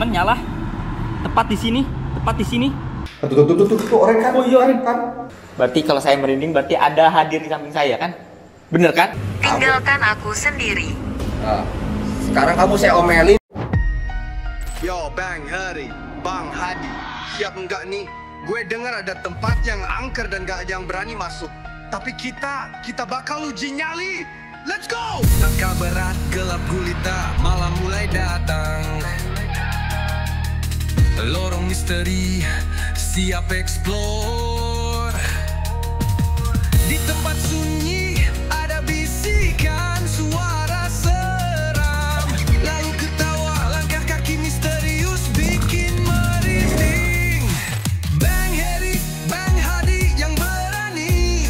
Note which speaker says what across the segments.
Speaker 1: teman-teman, nyala. Tepat di sini, tepat di sini.
Speaker 2: Tuh, orang kan. Oh iya, orang kan.
Speaker 1: Berarti kalau saya merinding berarti ada hadir di samping saya kan? Bener kan?
Speaker 3: Tinggalkan aku sendiri.
Speaker 2: Nah, sekarang kamu saya omelin.
Speaker 4: Yo, Bang Hari, Bang Hadi, siap enggak nih? Gue dengar ada tempat yang angker dan gak ada yang berani masuk. Tapi kita bakal uji nyali. Let's go! Langkah berat, gelap gulita, malam mulai datang. Lorong misteri, siap explore. Di tempat sunyi, ada bisikan suara seram. Lalu ketawa, langkah kaki misterius bikin merinding. Bang Heri, Bang Hadi yang berani.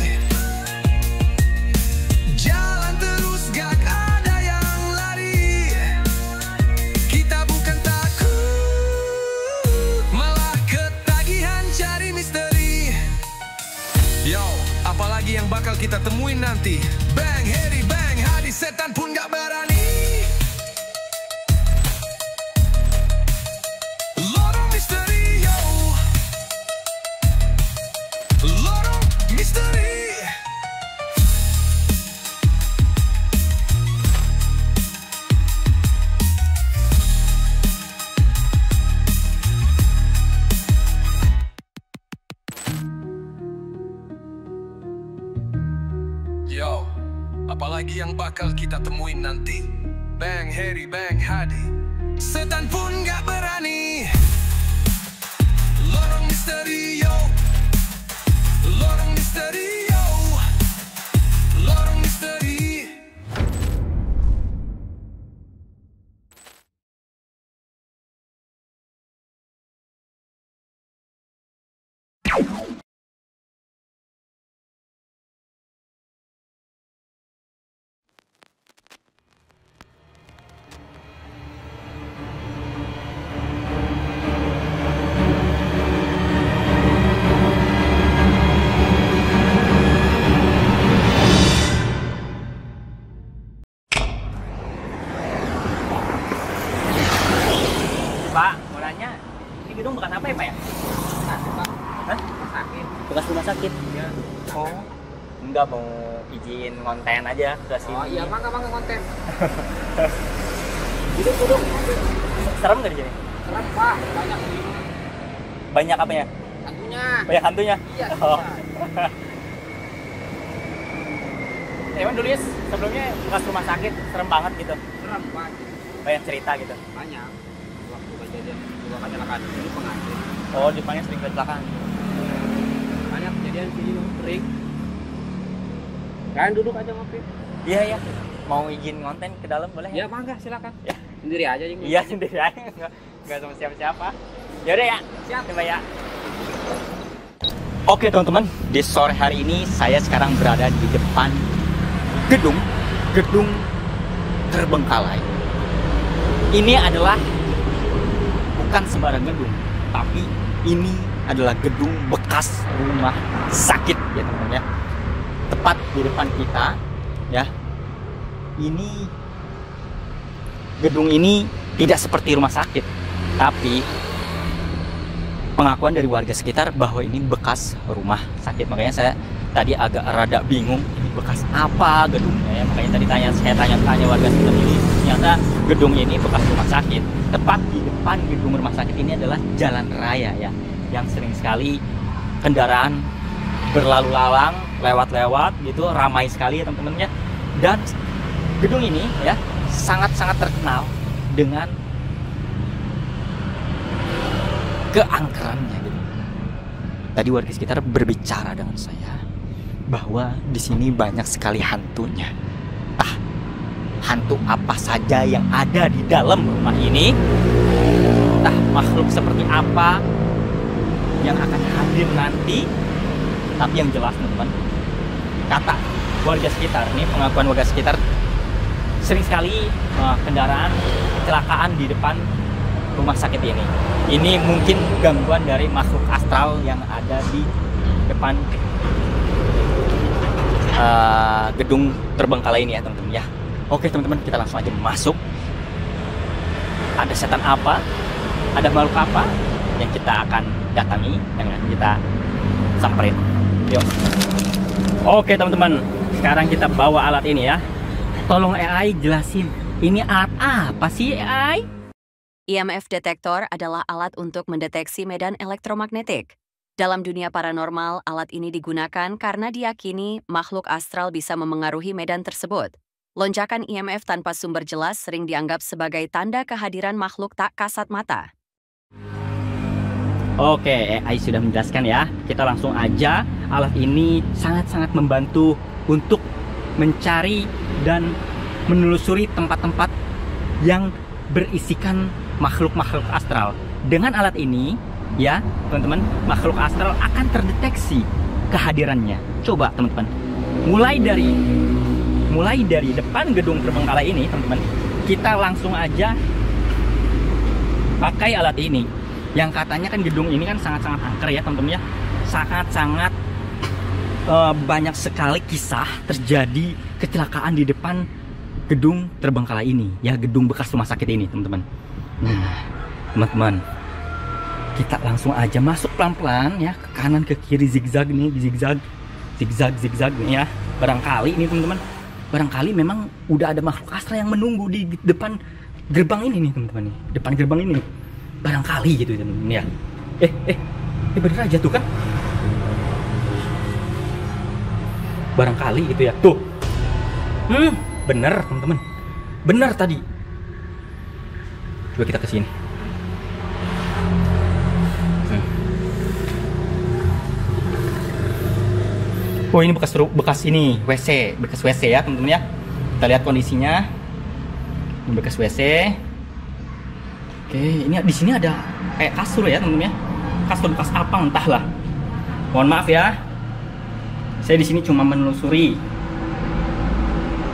Speaker 4: Jalan terus, gak ada yang lari. Kita bukan takut, malah ketagihan cari misteri. Yo, apalagi yang bakal kita temuin nanti? Bang Heri, Bang Hadi, setan pun gak berani. Lorong misteri, yo. Lorong misteri. Yo, apalagi yang bakal kita temuin nanti? Bang Heri, Bang Hadi, setan pun gak berani. Lorong misteri, yo. Lorong misteri, yo. Lorong misteri.
Speaker 1: Pak, mau nanya, ini gedung bekas apa ya Pak ya? Hah? Sakit. Bekas rumah sakit? Iya. Oh, enggak, mau izin konten aja ke sini.
Speaker 5: Oh iya, mangga konten.
Speaker 1: Duduk. Serem nggak di sini?
Speaker 5: Serem Pak, banyak nih.
Speaker 1: Banyak apa ya?
Speaker 5: Hantunya.
Speaker 1: Banyak hantunya?
Speaker 5: Iya.
Speaker 1: Oh. Emang dulu ya sebelumnya bekas rumah sakit, serem banget gitu.
Speaker 5: Serem Pak,
Speaker 1: Banyak cerita gitu.
Speaker 5: banyak. Waktu kejadian dua kecelakaan ini pengantin.
Speaker 1: Oh, Jepangnya sering kecelakaan.
Speaker 5: Banyak kejadian sini kering. Kalian duduk aja ngopi.
Speaker 1: Iya. Mau izin konten ke dalam boleh?
Speaker 5: Ya mangga, silakan.
Speaker 1: Ya.
Speaker 5: Sendiri aja Jing.
Speaker 1: Iya, sendiri aja. Nggak sama siapa-siapa. Yaudah ya.
Speaker 5: Siap.
Speaker 1: Coba ya. Oke teman-teman, di sore hari ini saya sekarang berada di depan gedung terbengkalai. Ini adalah bukan sembarang gedung, tapi ini adalah gedung bekas rumah sakit ya teman-teman ya. Tepat di depan kita ya. Ini gedung ini tidak seperti rumah sakit, tapi pengakuan dari warga sekitar bahwa ini bekas rumah sakit. Makanya saya tadi agak rada bingung ini bekas apa gedungnya ya. Makanya tadi saya tanya warga sekitar ini, ternyata gedung ini bekas rumah sakit. Tepat di depan gedung rumah sakit ini adalah jalan raya ya, yang sering sekali kendaraan berlalu lalang, lewat-lewat gitu, ramai sekali ya teman-teman ya. Dan gedung ini ya sangat-sangat terkenal dengan keangkerannya gitu. Tadi warga sekitar berbicara dengan saya bahwa di sini banyak sekali hantunya. Hantu apa saja yang ada di dalam rumah ini, makhluk seperti apa yang akan hadir nanti. Tapi yang jelas teman-teman, kata warga sekitar, ini pengakuan warga sekitar, sering sekali kendaraan kecelakaan di depan rumah sakit ini. Ini mungkin gangguan dari makhluk astral yang ada di depan gedung terbengkalai ini ya teman-teman ya. Oke teman-teman, kita langsung aja masuk. Ada setan apa ada makhluk apa yang kita akan datangi, yang kita samperin. Yuk. Oke teman-teman, sekarang kita bawa alat ini ya. Tolong AI jelasin, ini alat apa sih AI?
Speaker 6: EMF detektor adalah alat untuk mendeteksi medan elektromagnetik. Dalam dunia paranormal, alat ini digunakan karena diyakini makhluk astral bisa memengaruhi medan tersebut. Lonjakan EMF tanpa sumber jelas sering dianggap sebagai tanda kehadiran makhluk tak kasat mata.
Speaker 1: Oke, AI sudah menjelaskan ya. Kita langsung aja. Alat ini sangat-sangat membantu untuk mencari dan menelusuri tempat-tempat yang berisikan makhluk-makhluk astral. Dengan alat ini, ya teman-teman, makhluk astral akan terdeteksi kehadirannya. Coba teman-teman, mulai dari depan gedung terbengkalai ini, teman-teman, kita langsung aja pakai alat ini. Yang katanya kan gedung ini kan sangat-sangat angker ya teman-teman ya. Sangat-sangat banyak sekali kisah terjadi kecelakaan di depan gedung terbengkalai ini. Ya, gedung bekas rumah sakit ini teman-teman. Nah teman-teman, kita langsung aja masuk pelan-pelan ya, ke kanan ke kiri, zigzag nih, zigzag nih ya. Barangkali ini teman-teman, barangkali memang udah ada makhluk astral yang menunggu di depan gerbang ini nih teman-teman nih, depan gerbang ini nih. Barangkali gitu teman-teman ya. Bener aja tuh kan, barangkali gitu ya tuh. Bener teman-teman, bener tadi. Coba kita kesini. Oh, ini bekas ini WC, bekas WC ya teman-teman ya. Kita lihat kondisinya. Ini bekas WC. Oke, ini di sini ada kayak kasur ya teman-teman ya. Kasur bekas apa entahlah. Mohon maaf ya. Saya di sini cuma menelusuri,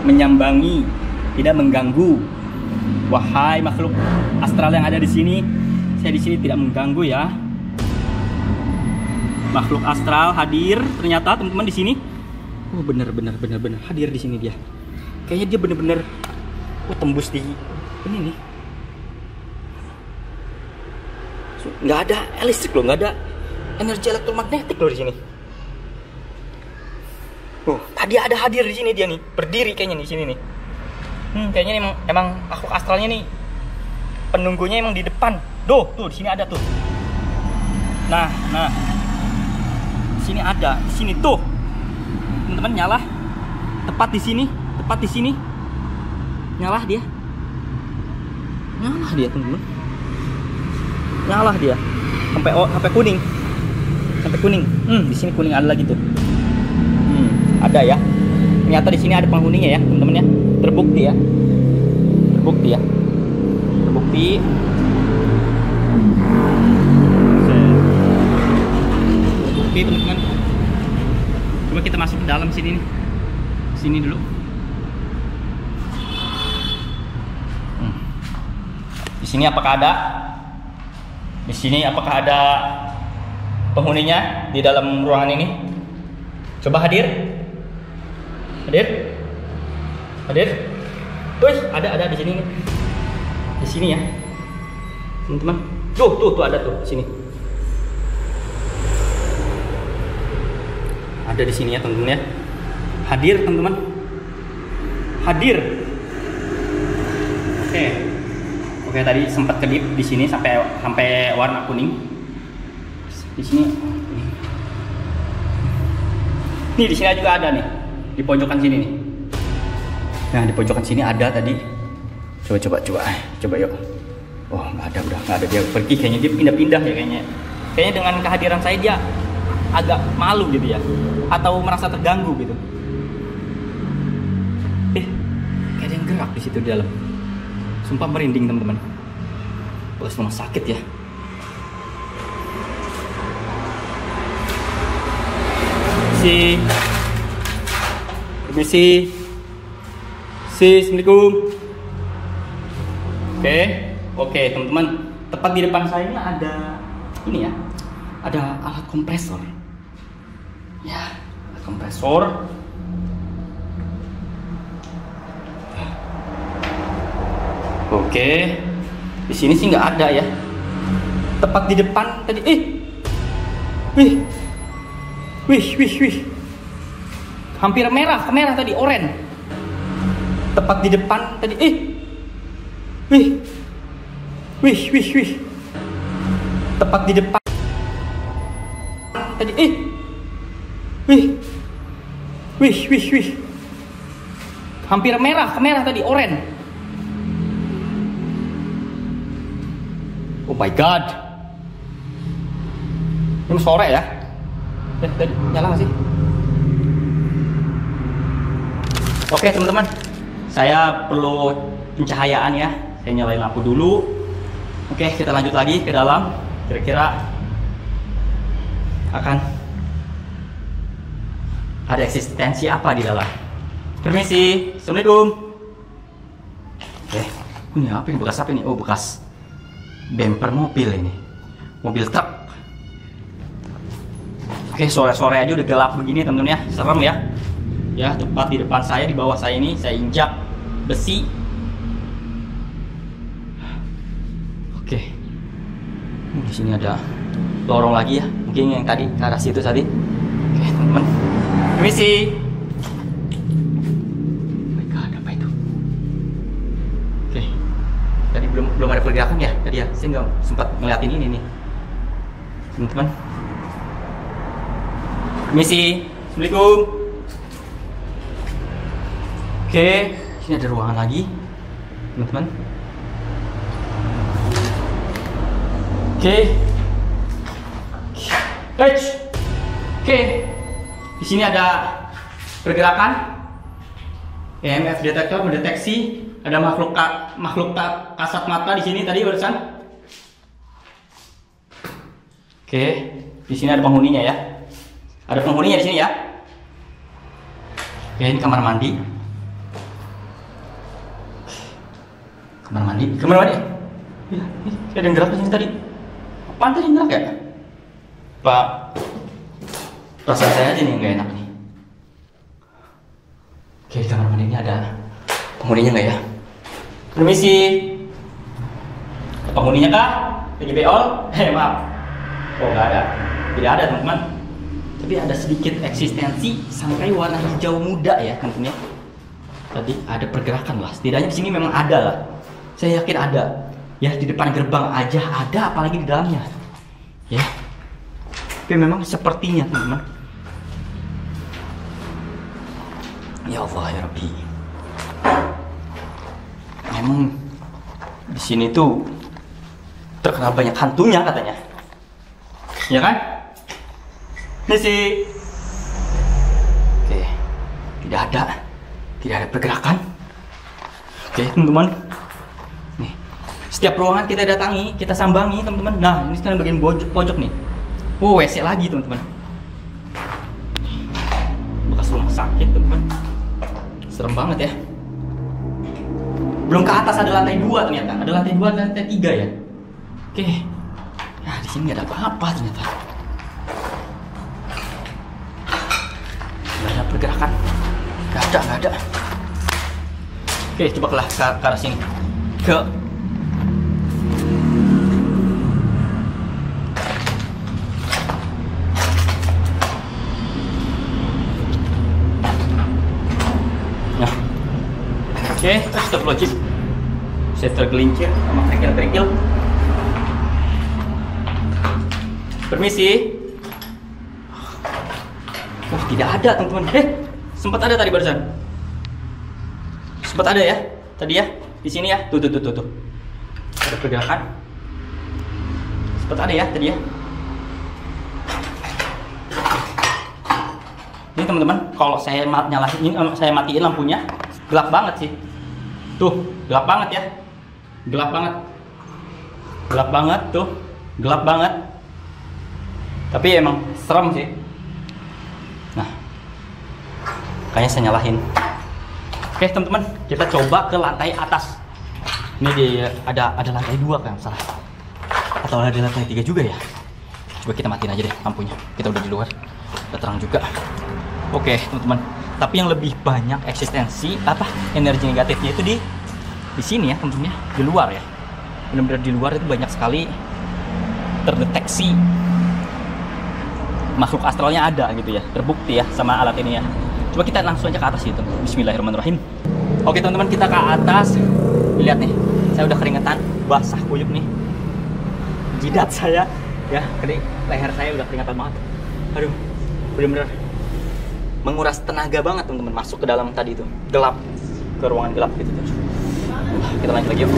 Speaker 1: menyambangi, tidak mengganggu. Wahai makhluk astral yang ada di sini, saya di sini tidak mengganggu ya. Makhluk astral hadir ternyata teman-teman di sini. Oh, bener hadir di sini dia. Kayaknya dia bener-bener tembus di ini nih. Nggak ada listrik loh, nggak ada energi elektromagnetik loh di sini. Tadi ada hadir di sini dia nih, berdiri kayaknya di sini nih. Kayaknya emang makhluk astralnya nih penunggunya emang di depan. Tuh di sini ada tuh. Nah. Sini ada, di sini tuh teman-teman, nyala tepat di sini nyala dia teman-teman, nyala dia sampai kuning di sini kuning ada lagi tuh. Ada ya, ternyata di sini ada penghuninya ya teman-teman ya, terbukti teman-teman. Coba kita masuk ke dalam sini nih. Sini dulu. Di sini apakah ada penghuninya di dalam ruangan ini? Coba hadir. Wih, ada di sini nih. Di sini ya. Teman-teman. Tuh ada tuh di sini. Ada di sini ya teman-teman ya. Hadir teman-teman. Hadir. Oke, tadi sempat kedip di sini sampai warna kuning. Di sini. Nih di sini juga ada nih. Di pojokan sini nih. Nah, di pojokan sini ada tadi. Coba yuk. Oh, nggak ada dia pergi, kayaknya dia pindah-pindah ya kayaknya. Kayaknya dengan kehadiran saya dia agak malu gitu ya, atau merasa terganggu gitu. Kayak ada yang gerak di situ di dalam. Sumpah merinding teman-teman. Bekas rumah sakit ya. Permisi. Assalamualaikum. Oke teman-teman, tepat di depan saya ini ada ini ya, ada alat kompresor. Ya, alat kompresor. Oke, di sini sih nggak ada ya. Tepat di depan tadi. Wih. Hampir merah, ke merah tadi, oranye. Tepat di depan tadi. Wih. Tepat di depan tadi. Wih. Hampir merah, ke merah tadi, oranye. Oh my god. Ini sore ya? Tadi nyala nggak sih? Oke teman-teman, saya perlu pencahayaan ya. Saya nyalain lampu dulu. Oke, kita lanjut lagi ke dalam. Kira-kira akan ada eksistensi apa di dalam. Permisi, assalamualaikum. Ini apa ini, bekas apa ini? Oh, bekas bumper mobil ini, mobil truk. Oke, sore-sore aja udah gelap begini teman-teman ya, serem ya. Ya, tepat di depan saya, di bawah saya ini saya injak besi. Oke, di sini ada lorong lagi ya, mungkin yang tadi ke arah situ tadi. Oke teman-teman, permisi. Oh my god, apa itu? Oke, tadi belum ada pergerakan ya tadi ya, saya nggak sempat ngeliatin ini nih teman-teman. Permisi, assalamualaikum. Oke, sini ada ruangan lagi teman-teman. Oke, di sini ada pergerakan. EMF detektor mendeteksi ada makhluk kasat mata di sini tadi barusan. Oke, di sini ada penghuninya ya. Ada penghuninya di sini ya. Oke, ini kamar mandi. Kamar mandi. Ya, ini ada yang gerak di sini tadi. Apaan tadi gerak ya? Pak, perasaan saya aja nih nggak enak nih. Oke, di kamar mandi ini ada penghuninya nggak ya? Permisi. Penghuninya kah? Lagi beol? Maaf. Oh, nggak ada. Tidak ada teman-teman. Tapi ada sedikit eksistensi sampai warna hijau muda ya teman-teman ya. Tadi ada pergerakan lah. Setidaknya di sini memang ada lah. Saya yakin ada. Ya, di depan gerbang aja ada, apalagi di dalamnya. Ya. Tapi memang sepertinya teman-teman. Ya Allah ya Rabbi. Memang di sini tuh terkenal banyak hantunya katanya. Ya kan? Misi. Oke. Tidak ada pergerakan. Oke, teman-teman. Nih. Setiap ruangan kita datangi, kita sambangi, teman-teman. Nah, ini sekarang bagian pojok nih. WC lagi, teman-teman. Bekas rumah sakit, teman-teman. Serem banget ya. Belum ke atas ada lantai 2 ternyata. Ada lantai 2, lantai 3 ya. Oke. Nah, di sini nggak ada apa-apa ternyata. Nggak ada pergerakan. Nggak ada. Oke, coba ke arah sini. Oke, astagfirullahaladzim. Saya tergelincir sama kerikil. Permisi. Wah, tidak ada teman-teman. Sempat ada tadi barusan. Sempat ada ya, tadi ya, di sini ya. Tuh. Ada pergerakan. Sempat ada ya tadi ya. Ini teman-teman, kalau saya saya matiin lampunya, gelap banget sih. Tuh, gelap banget ya. Gelap banget tuh. Gelap banget. Tapi emang serem sih. Nah, kayaknya saya nyalahin. Oke, teman-teman, kita coba ke lantai atas. Ini ada lantai 2 kan, salah. Atau ada lantai 3 juga ya. Coba kita matiin aja deh lampunya. Kita udah di luar. Udah terang juga. Oke, teman-teman. Tapi yang lebih banyak eksistensi energi negatifnya itu di sini ya teman-teman ya, di luar ya. Benar-benar di luar itu banyak sekali terdeteksi makhluk astralnya ada gitu ya, terbukti ya sama alat ini ya. Coba kita langsung aja ke atas gitu. Bismillahirrahmanirrahim. Oke teman-teman, kita ke atas. Lihat nih, saya udah keringetan, basah kuyup nih. Jidat saya ya, kering, leher saya udah keringatan banget. Aduh, bener-bener menguras tenaga banget teman-teman masuk ke dalam tadi itu. Gelap, ke ruangan gelap gitu. Kita lanjut lagi yuk.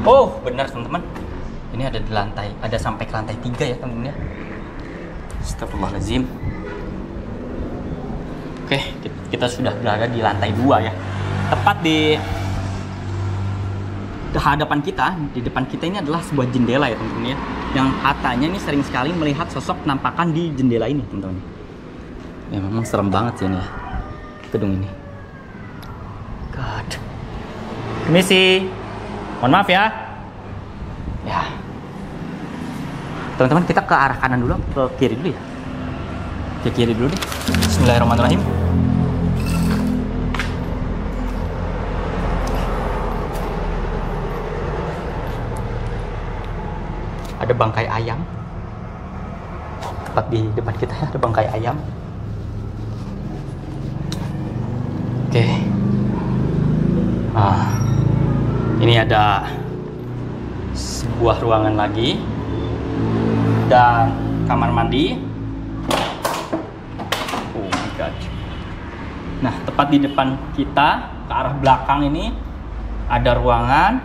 Speaker 1: Oh, benar teman-teman. Ini ada di lantai, ada sampai ke lantai 3 ya teman-teman ya. Astagfirullahaladzim. Oke, kita sudah berada di lantai 2 ya. Tepat di hadapan kita, di depan kita ini adalah sebuah jendela ya teman-teman ya. Yang katanya ini sering sekali melihat sosok penampakan di jendela ini teman-teman. Ya memang serem banget sih ini ya, gedung ini. God. Permisi. Mohon maaf ya. Ya. Teman-teman, kita ke arah kanan dulu, ke kiri dulu ya. Ke kiri dulu deh. Bismillahirrahmanirrahim. Ada bangkai ayam. Tepat di depan kita ya, ada bangkai ayam. Oke. Ini ada sebuah ruangan lagi dan kamar mandi. Oh my god. Nah, tepat di depan kita ke arah belakang ini ada ruangan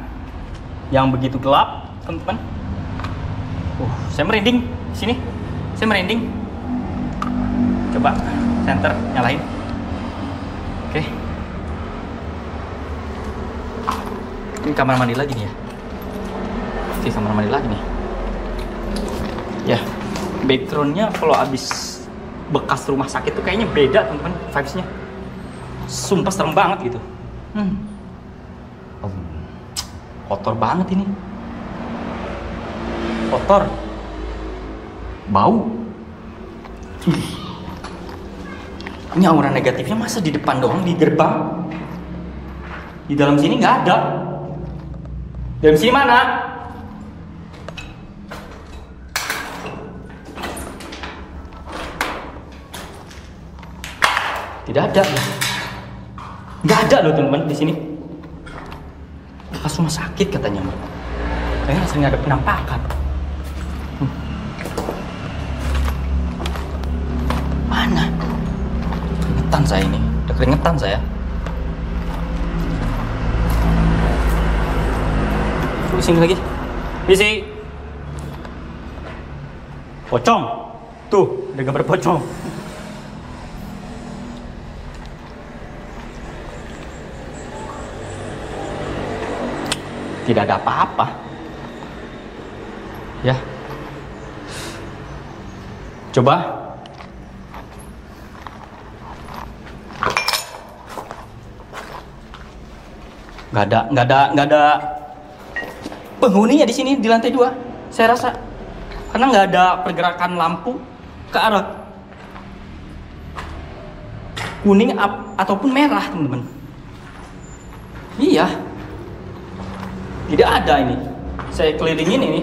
Speaker 1: yang begitu gelap, teman-teman. Saya merinding di sini. Saya merinding. Coba senter nyalain. Oke. Ini kamar mandi lagi nih ya. Oke, kamar mandi lagi nih. Ya, backgroundnya kalau abis bekas rumah sakit tuh kayaknya beda teman-teman vibesnya. Sumpah serem banget gitu. Kotor banget ini. Kotor. Bau. Ini aura negatifnya masa di depan doang, di gerbang? Di dalam sini nggak ada. Dalam sini mana? Tidak ada. Nggak ada loh teman-teman di sini. Bekas rumah sakit katanya. Kayaknya sering ada penampakan. Mana? Keringetan saya ini. Udah keringetan saya. Sini lagi. Bisi. Pocong. Tuh, ada gambar pocong. Tidak ada apa-apa. Ya. Coba. Nggak ada penghuninya di sini di lantai 2. Saya rasa karena nggak ada pergerakan lampu ke arah kuning ataupun merah, teman-teman. Iya, tidak ada ini. Saya kelilingin ini.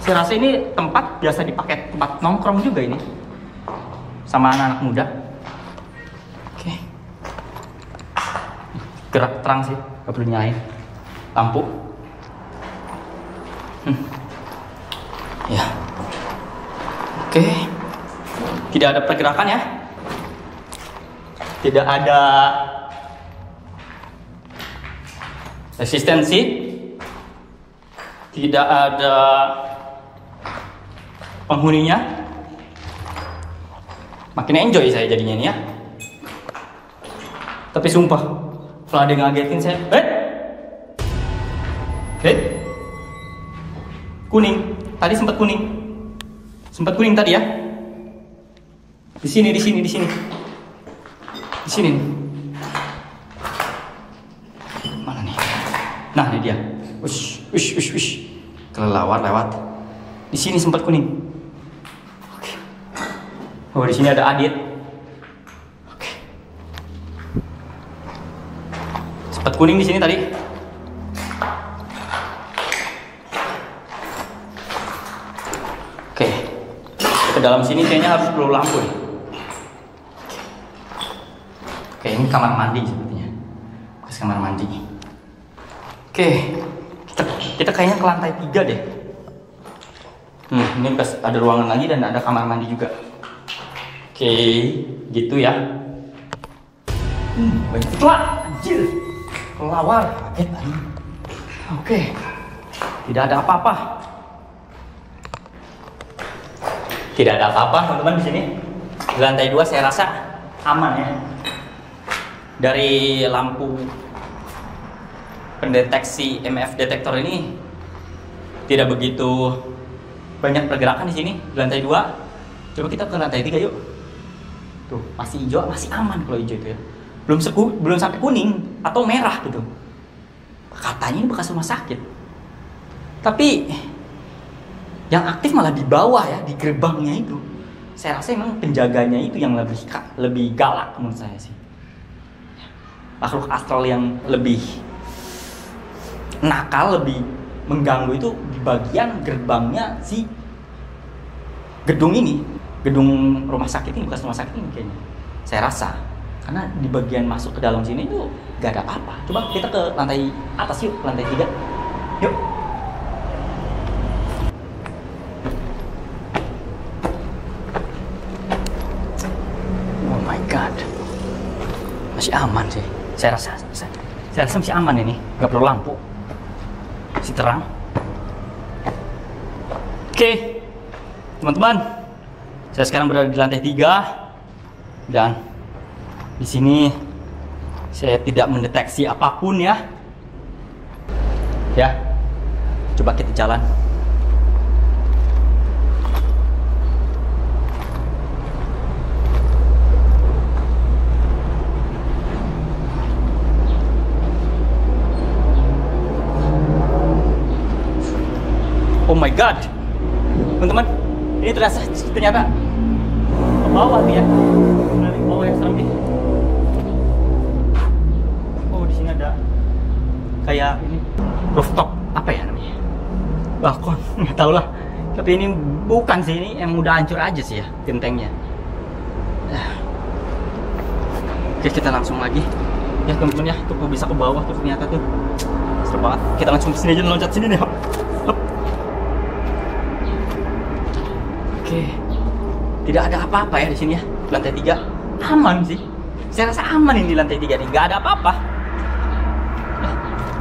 Speaker 1: Saya rasa ini tempat biasa dipakai tempat nongkrong juga ini sama anak-anak muda. Oke. Gerak terang sih, gak perlu nyalain lampu. Ya. Oke. Tidak ada pergerakan ya. Tidak ada resistensi. Tidak ada penghuninya. Makin enjoy saya jadinya ini ya. Tapi sumpah, kalau ada yang ngagetin saya, kuning. Tadi sempat kuning. Sempat kuning tadi ya. Di sini. Di sini nih. Mana nih? Nah, ini dia. Ush. Kelelawar lewat. Di sini sempat kuning. Oke. Oh, di sini ada Adit. Oke. Sempat kuning di sini tadi. Oke. Ke dalam sini kayaknya harus perlu lampu nih. Oke, ini kamar mandi sepertinya. Bekas kamar mandi. Oke. Kita kayaknya ke lantai 3 deh. Ini bekas ada ruangan lagi dan ada kamar mandi juga. Oke, gitu ya. Banyak lah, anjir. Kelawar, kaget tadi. Oke, tidak ada apa-apa. Tidak ada apa-apa, teman-teman di sini. Di lantai 2 saya rasa aman ya. Dari lampu pendeteksi EMF detektor ini tidak begitu banyak pergerakan di sini. Di lantai 2. Coba kita ke lantai 3 yuk. Tuh, masih hijau, masih aman kalau hijau itu ya. Belum sampai kuning atau merah gitu. Katanya ini bekas rumah sakit. Tapi yang aktif malah di bawah ya, di gerbangnya itu. Saya rasa memang penjaganya itu yang lebih galak menurut saya sih. Makhluk astral yang lebih nakal, lebih mengganggu itu di bagian gerbangnya si gedung ini. Gedung rumah sakit ini, bekas rumah sakit ini kayaknya. Saya rasa. Karena di bagian masuk ke dalam sini itu gak ada apa-apa. Coba kita ke lantai atas yuk, lantai 3. Yuk. Oh my god. Masih aman sih. Saya rasa masih aman ini. Gak perlu lampu. Masih terang. Oke. Teman-teman. Saya sekarang berada di lantai 3 dan di sini saya tidak mendeteksi apapun ya. Ya, coba kita jalan. Oh my god, teman-teman, ini ternyata ke bawah nih ya. Dari bawah yang serem nih. Oh, di sini ada kayak ini rooftop apa ya namanya? Balkon, nggak tahu lah. Tapi ini bukan sih, ini yang udah hancur aja sih ya gentengnya. Oke, kita langsung lagi. Ya teman-teman ya, tuh bisa ke bawah tuh ternyata tuh. Seru banget. Kita langsung sini aja, loncat sini nih. Hop. Oke. Tidak ada apa-apa ya di sini ya. Lantai 3 aman sih. Saya rasa aman ini di lantai 3 nih. Gak ada apa-apa.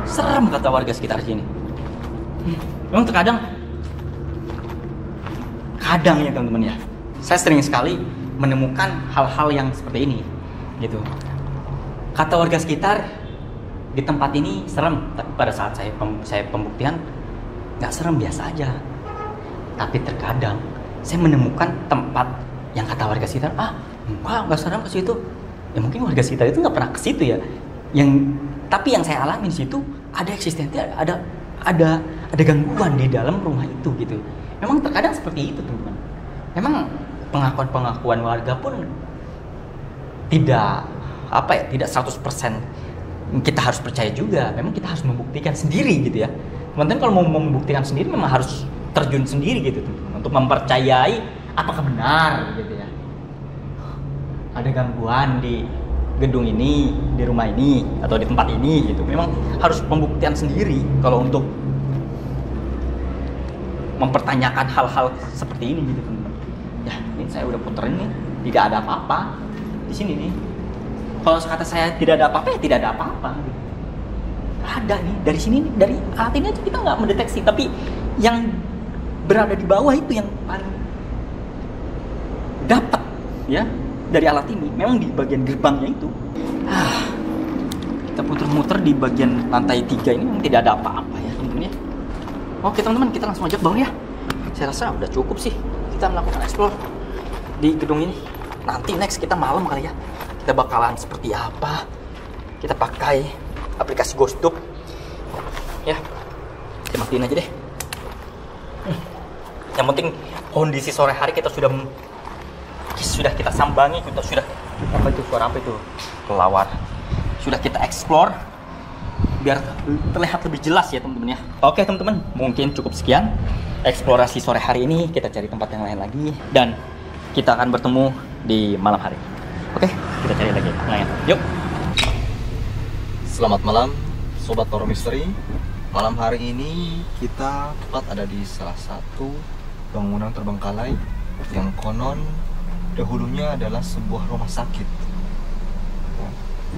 Speaker 1: Serem kata warga sekitar sini. Memang terkadang ya teman-teman ya. Saya sering sekali menemukan hal-hal yang seperti ini gitu. Kata warga sekitar di tempat ini serem, tapi pada saat saya pembuktian nggak serem, biasa aja. Tapi terkadang saya menemukan tempat yang kata warga sekitar, nggak serem ke situ. Ya mungkin warga sekitar itu nggak pernah ke situ ya. Tapi yang saya alami di situ ada eksistensi, ada gangguan di dalam rumah itu gitu. Memang terkadang seperti itu teman-teman. Memang pengakuan warga pun tidak 100% kita harus percaya juga. Memang kita harus membuktikan sendiri gitu ya. Teman-teman kalau mau membuktikan sendiri memang harus terjun sendiri gitu teman-teman, untuk mempercayai apakah benar gitu ya. Ada gangguan di gedung ini, di rumah ini, atau di tempat ini gitu. Memang harus pembuktian sendiri kalau untuk mempertanyakan hal-hal seperti ini gitu teman-teman. Ya, ini saya udah puterin nih, tidak ada apa-apa di sini nih. Kalau kata saya tidak ada apa-apa, ya tidak ada apa-apa. Ada nih, dari sini nih, dari alat ini aja kita nggak mendeteksi, tapi yang berada di bawah itu yang paling dapat ya dari alat ini. Memang di bagian gerbangnya itu. Kita putar-muter di bagian lantai 3 ini memang tidak ada apa-apa ya teman-teman ya. Oke teman-teman, kita langsung aja ke bawah ya. Saya rasa udah cukup sih kita melakukan explore di gedung ini. Nanti next kita malam kali ya. Kita bakalan seperti apa? Kita pakai aplikasi Ghost Tube. Ya. Kita matiin aja deh. Yang penting kondisi sore hari kita sudah sudah kita sambangi, kita sudah apa itu suara apa itu? Kelawar. Sudah kita explore biar terlihat lebih jelas ya teman-teman ya. Oke teman-teman, mungkin cukup sekian eksplorasi sore hari ini. Kita cari tempat yang lain lagi dan kita akan bertemu di malam hari. Oke, kita cari lagi yang lain. Yuk.
Speaker 2: Selamat malam, Sobat Horor Misteri. Malam hari ini kita tepat ada di salah satu bangunan terbengkalai yang konon dahulunya adalah sebuah rumah sakit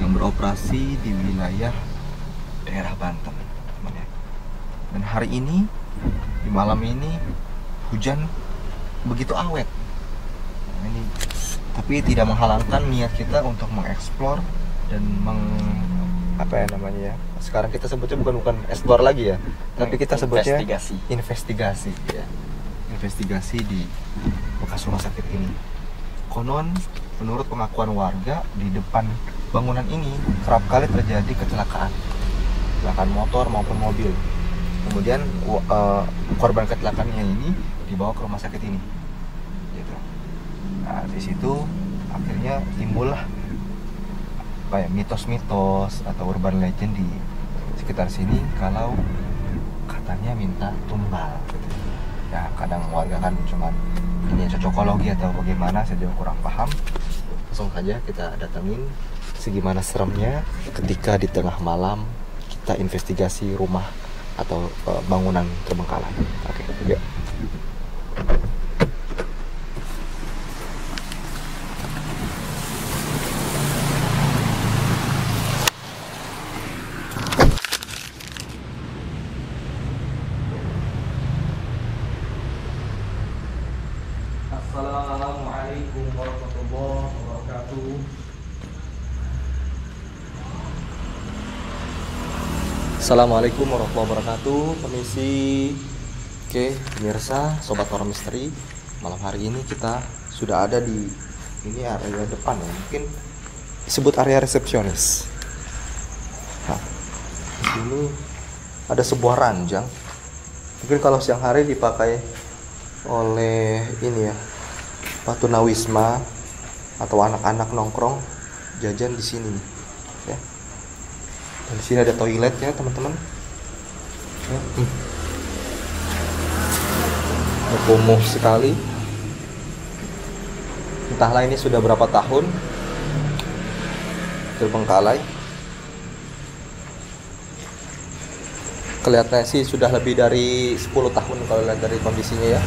Speaker 2: yang beroperasi di wilayah daerah Banten, teman ya. Dan hari ini, di malam ini, hujan begitu awet. Nah, ini, tapi tidak menghalangkan niat kita untuk mengeksplor dan apa ya namanya ya? Sekarang kita sebutnya bukan explore lagi ya, tapi kita sebutnya investigasi ya. Investigasi di bekas rumah sakit ini. Konon menurut pengakuan warga di depan bangunan ini kerap kali terjadi kecelakaan motor maupun mobil. Kemudian korban kecelakaannya ini dibawa ke rumah sakit ini. Gitu. Nah, di situ akhirnya timbullah apa ya, mitos-mitos atau urban legend di sekitar sini kalau katanya minta tumbal gitu. Ya kadang warga kan cuman ini cocokologi atau bagaimana, saya juga kurang paham. Langsung saja kita datengin segimana seremnya ketika di tengah malam kita investigasi rumah atau bangunan terbengkalai. Oke, yuk.
Speaker 5: Assalamualaikum warahmatullahi wabarakatuh.
Speaker 2: Assalamualaikum warahmatullahi wabarakatuh. Permisi. Oke, pemirsa, Sobat Horor Misteri. Malam hari ini kita sudah ada di ini area depan ya. Mungkin disebut area resepsionis. Nah, di sini ada sebuah ranjang. Mungkin kalau siang hari dipakai oleh ini ya, tunawisma atau anak-anak nongkrong jajan di sini ya. Dan di sini ada toilet ya teman-teman ya. Kumuh sekali, entahlah ini sudah berapa tahun terbengkalai. Kelihatannya sih sudah lebih dari 10 tahun kalau lihat dari kondisinya ya.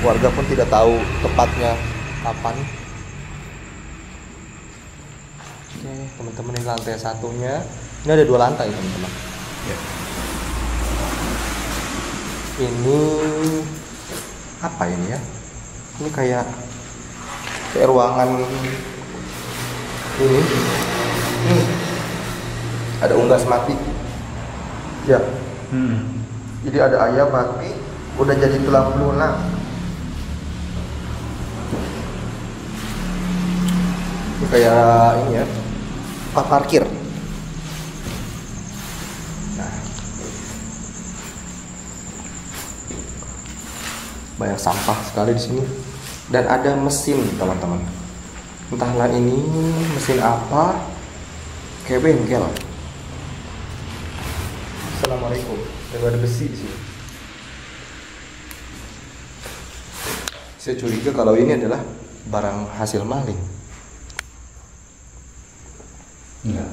Speaker 2: Warga pun tidak tahu tepatnya kapan. Oke, teman-teman, ini lantai satunya. Ini ada 2 lantai, teman-teman. Ya. Ini apa ini ya? Ini kayak ruangan ini. Ada unggas mati. Ya. Jadi ada ayam mati, udah jadi tulang belulang. Ini kayak ini ya, tempat parkir. Nah, banyak sampah sekali di sini dan ada mesin, teman-teman. Entahlah ini mesin apa, kayak bengkel. Assalamualaikum. Dan ada besi di sini. Saya curiga kalau ini adalah barang hasil maling.
Speaker 1: Enggak.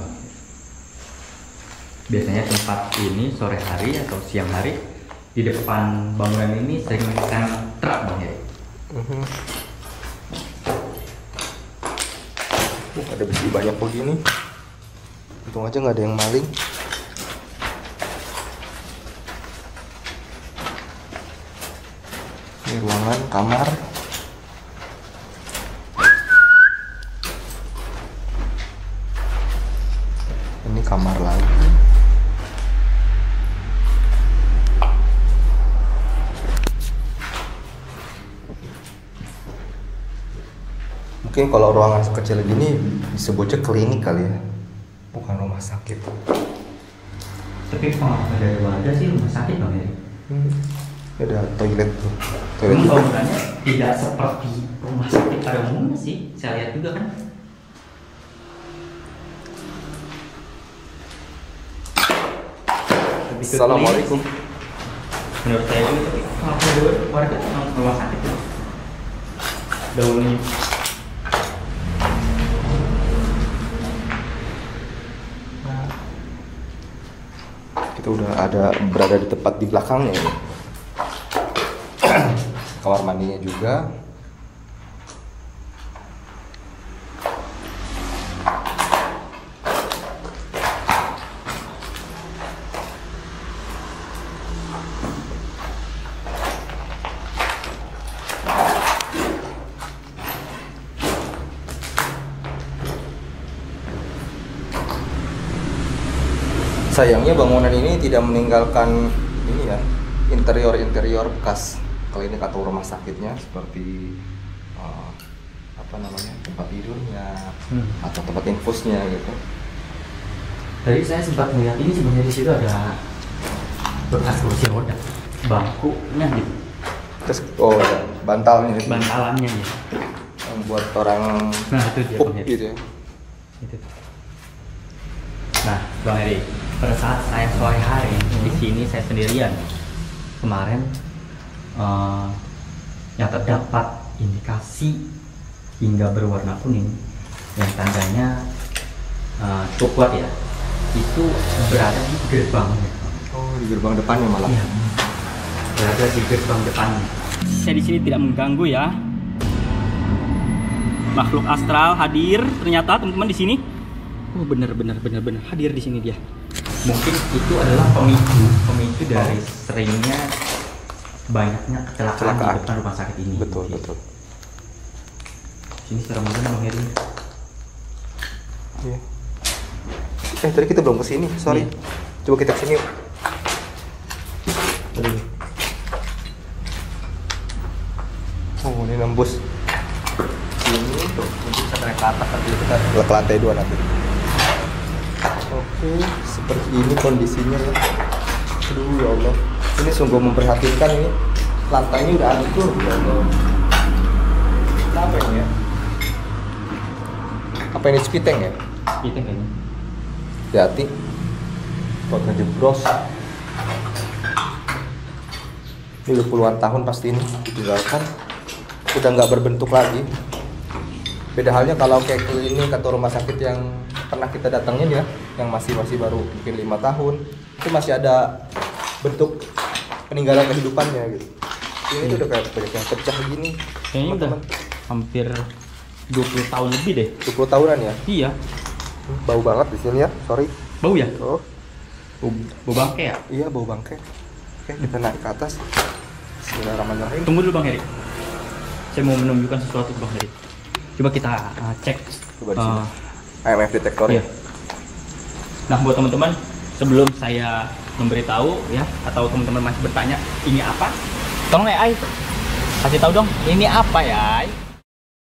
Speaker 1: Biasanya tempat ini sore hari atau siang hari di depan bangunan ini sering menekan truk, Bang ya.
Speaker 2: Ada besi banyak begini. Untung aja nggak ada yang maling. Ini ruangan kamar. Ini kamar lagi. Mungkin kalau ruangan sekecil gini disebutnya klinik kali ya, bukan rumah sakit.
Speaker 1: Tapi pengalaman dari warga sih rumah sakit, Bang ya.
Speaker 2: Ada toilet tuh. Toilet
Speaker 1: Memang
Speaker 2: juga.
Speaker 1: bangunannya tidak seperti rumah sakit pada umumnya sih. Saya lihat juga kan. Lebih ke
Speaker 2: Assalamualaikum.
Speaker 1: klinik sih. Menurut saya itu tapi kalau menurut warga memang rumah sakit itu dahulunya.
Speaker 2: Kita udah berada di tempat di belakangnya ini. Kamar mandinya juga. Sayangnya bangunan ini tidak meninggalkan ini ya, interior bekas klinik atau rumah sakitnya seperti apa namanya, tempat tidurnya atau tempat infusnya gitu.
Speaker 1: Tadi saya sempat melihat ini sebenarnya di situ ada bekas kursi roda, bangkunya gitu,
Speaker 2: Terus ya, bantalnya itu
Speaker 1: bantalannya ya.
Speaker 2: yang buat orang
Speaker 1: Nah itu dia
Speaker 2: pup
Speaker 1: Bang Heri.
Speaker 2: gitu ya.
Speaker 1: Itu. Nah Bang Heri, pada saat saya sore hari di sini saya sendirian. Kemarin yang terdapat indikasi hingga berwarna kuning yang tandanya cukup kuat ya, itu berada di gerbangnya.
Speaker 2: Oh, di gerbang depannya malah.
Speaker 1: Iya, berada di gerbang depannya. Saya di sini tidak mengganggu ya. Makhluk astral hadir ternyata teman-teman di sini. Oh benar hadir di sini dia. Mungkin itu adalah pemicu dari seringnya banyaknya kecelakaan di depan rumah sakit ini.
Speaker 2: Betul.
Speaker 1: Sini secara mudah Bang Heri.
Speaker 2: Iya. Tadi kita belum kesini, sorry.
Speaker 1: Iya.
Speaker 2: Coba kita kesini yuk. Oh, ini nembus sini tuh, bisa naik ke atas nanti kita ke lantai 2 nanti. Oke, seperti ini kondisinya ya. Aduh ya Allah, ini sungguh memprihatinkan ini. Lantainya udah hancur ya Allah. Kenapa ini ya? Apa ini spiteng ya?
Speaker 1: Itu kayaknya.
Speaker 2: Hati-hati, buat ngejebros. Ini udah puluhan tahun pasti ini ditinggalkan, udah nggak berbentuk lagi. Beda halnya kalau kayak klinik atau rumah sakit yang pernah kita datangin ya, yang masih baru mungkin 5 tahun, itu masih ada bentuk peninggalan kehidupannya gitu. Ini tuh udah kayak banyak yang pecah gini.
Speaker 1: Kayaknya udah hampir 20 tahun lebih deh.
Speaker 2: 20 tahunan ya.
Speaker 1: Iya.
Speaker 2: Bau banget di sini ya, sorry.
Speaker 1: Bau ya?
Speaker 2: Oh,
Speaker 1: Bau bangke ya?
Speaker 2: iya bau bangke. Oke, kita naik ke atas. Bismillahirrahmanirrahim.
Speaker 1: Tunggu dulu Bang Heri. Saya mau menunjukkan sesuatu ke Bang Heri. Coba kita cek.
Speaker 2: Coba di sini. IMF detektor
Speaker 1: Iya.
Speaker 2: ya.
Speaker 1: Nah buat teman-teman, sebelum saya memberitahu ya, atau teman-teman masih bertanya ini apa, tolong ya Ai, kasih tahu dong ini apa ya Ai?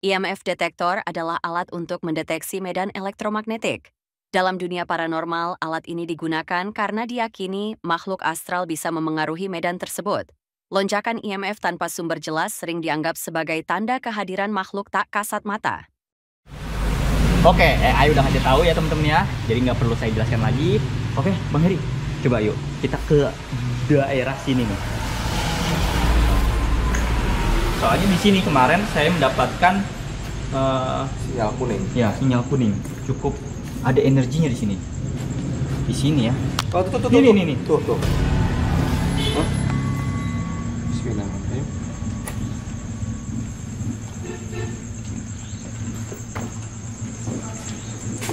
Speaker 6: IMF detektor adalah alat untuk mendeteksi medan elektromagnetik. Dalam dunia paranormal, alat ini digunakan karena diyakini makhluk astral bisa memengaruhi medan tersebut. Lonjakan IMF tanpa sumber jelas sering dianggap sebagai tanda kehadiran makhluk tak kasat mata.
Speaker 1: Oke, Ai udah ngasih tahu ya teman-teman ya, jadi nggak perlu saya jelaskan lagi. Oke, Bang Heri, coba yuk kita ke daerah sini nih. Soalnya di sini kemarin saya mendapatkan
Speaker 2: Sinyal kuning.
Speaker 1: ya sinyal kuning, cukup ada energinya di sini. Di sini ya.
Speaker 2: Oh, tuh.
Speaker 1: Ini.
Speaker 2: Tuh. Hah? Bismillahirrahmanirrahim.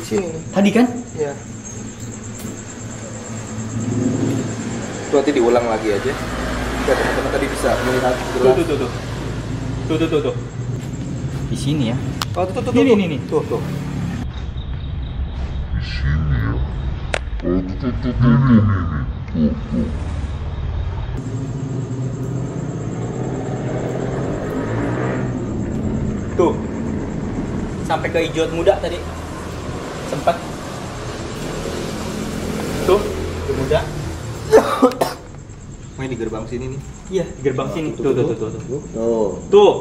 Speaker 2: Sini.
Speaker 1: Tadi kan?
Speaker 2: Iya. Tuh, nanti diulang lagi aja. Biar teman-teman tadi bisa melihat jelas.
Speaker 1: Tuh. Di sini ya.
Speaker 2: Oh, tuh.
Speaker 1: Ini.
Speaker 2: Tuh.
Speaker 1: Tuh. Sampai ke hijau muda tadi. Sempat. Tuh, hijau muda.
Speaker 2: Ini di gerbang sini nih.
Speaker 1: Iya, di gerbang sini. Tuh.
Speaker 2: Tuh.
Speaker 1: Tuh.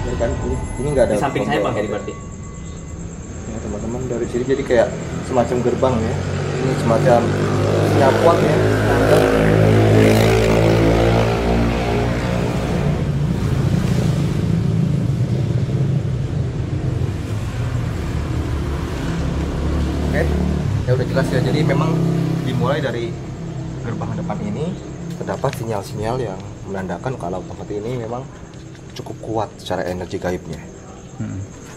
Speaker 2: Ini kan ini nggak ada.
Speaker 1: Di samping saya Bang
Speaker 2: tombol.
Speaker 1: Heri berarti.
Speaker 2: Ya teman-teman, dari sini jadi kayak semacam gerbang ya. Ini semacam penyapuan ya. Oke, ya udah jelas ya. Jadi memang dimulai dari gerbang depan ini terdapat sinyal-sinyal yang menandakan kalau tempat ini memang cukup kuat secara energi gaibnya.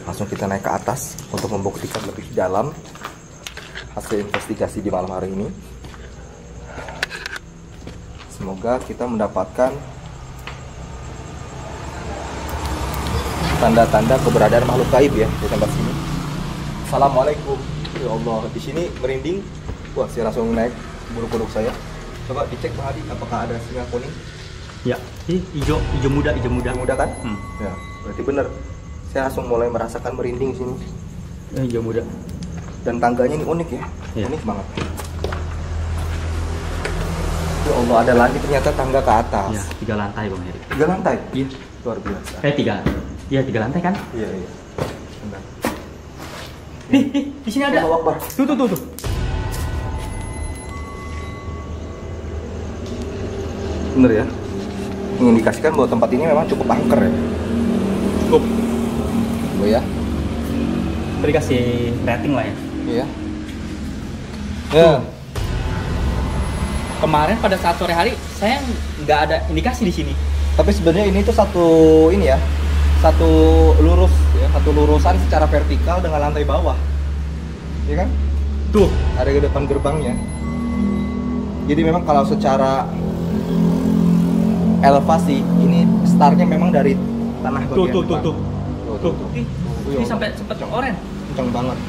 Speaker 2: Langsung kita naik ke atas untuk membuktikan lebih dalam hasil investigasi di malam hari ini. Semoga kita mendapatkan tanda-tanda keberadaan makhluk gaib ya di tempat sini. Assalamualaikum. Ya Allah, di sini merinding. Wah, saya langsung naik bulu-bulu saya. Coba dicek Pak Hadi, apakah ada sinyal kuning?
Speaker 1: Ya, ini hijau muda.
Speaker 2: Mudah kan? Ya, berarti benar. Saya langsung mulai merasakan merinding di sini.
Speaker 1: Hijau muda.
Speaker 2: Dan tangganya ini unik ya,
Speaker 1: Iya.
Speaker 2: unik banget. Ya Allah, ada lagi ternyata tangga ke atas.
Speaker 1: Ya, 3 lantai Bang Heri.
Speaker 2: 3 lantai?
Speaker 1: Iya.
Speaker 2: Luar biasa.
Speaker 1: 3. Iya, 3 lantai kan?
Speaker 2: Iya. Benar.
Speaker 1: Nih, di sini ada.
Speaker 2: Allahu Akbar.
Speaker 1: Tuh.
Speaker 2: Bener ya, mengindikasikan bahwa tempat ini memang cukup angker ya.
Speaker 1: Cukup.
Speaker 2: Oh ya?
Speaker 1: Tadi kasih rating lah ya.
Speaker 2: Iya. Ya.
Speaker 1: Kemarin pada saat sore hari saya nggak ada indikasi di sini.
Speaker 2: Tapi sebenarnya ini tuh satu lurusan secara vertikal dengan lantai bawah. Iya kan?
Speaker 1: Tuh.
Speaker 2: Ada di depan gerbangnya. Jadi memang kalau secara elevasi ini startnya memang dari tanah bagian
Speaker 1: Tuh.
Speaker 2: depan. Tuh.
Speaker 1: Ini sampai sempet oren.
Speaker 2: Kencang banget.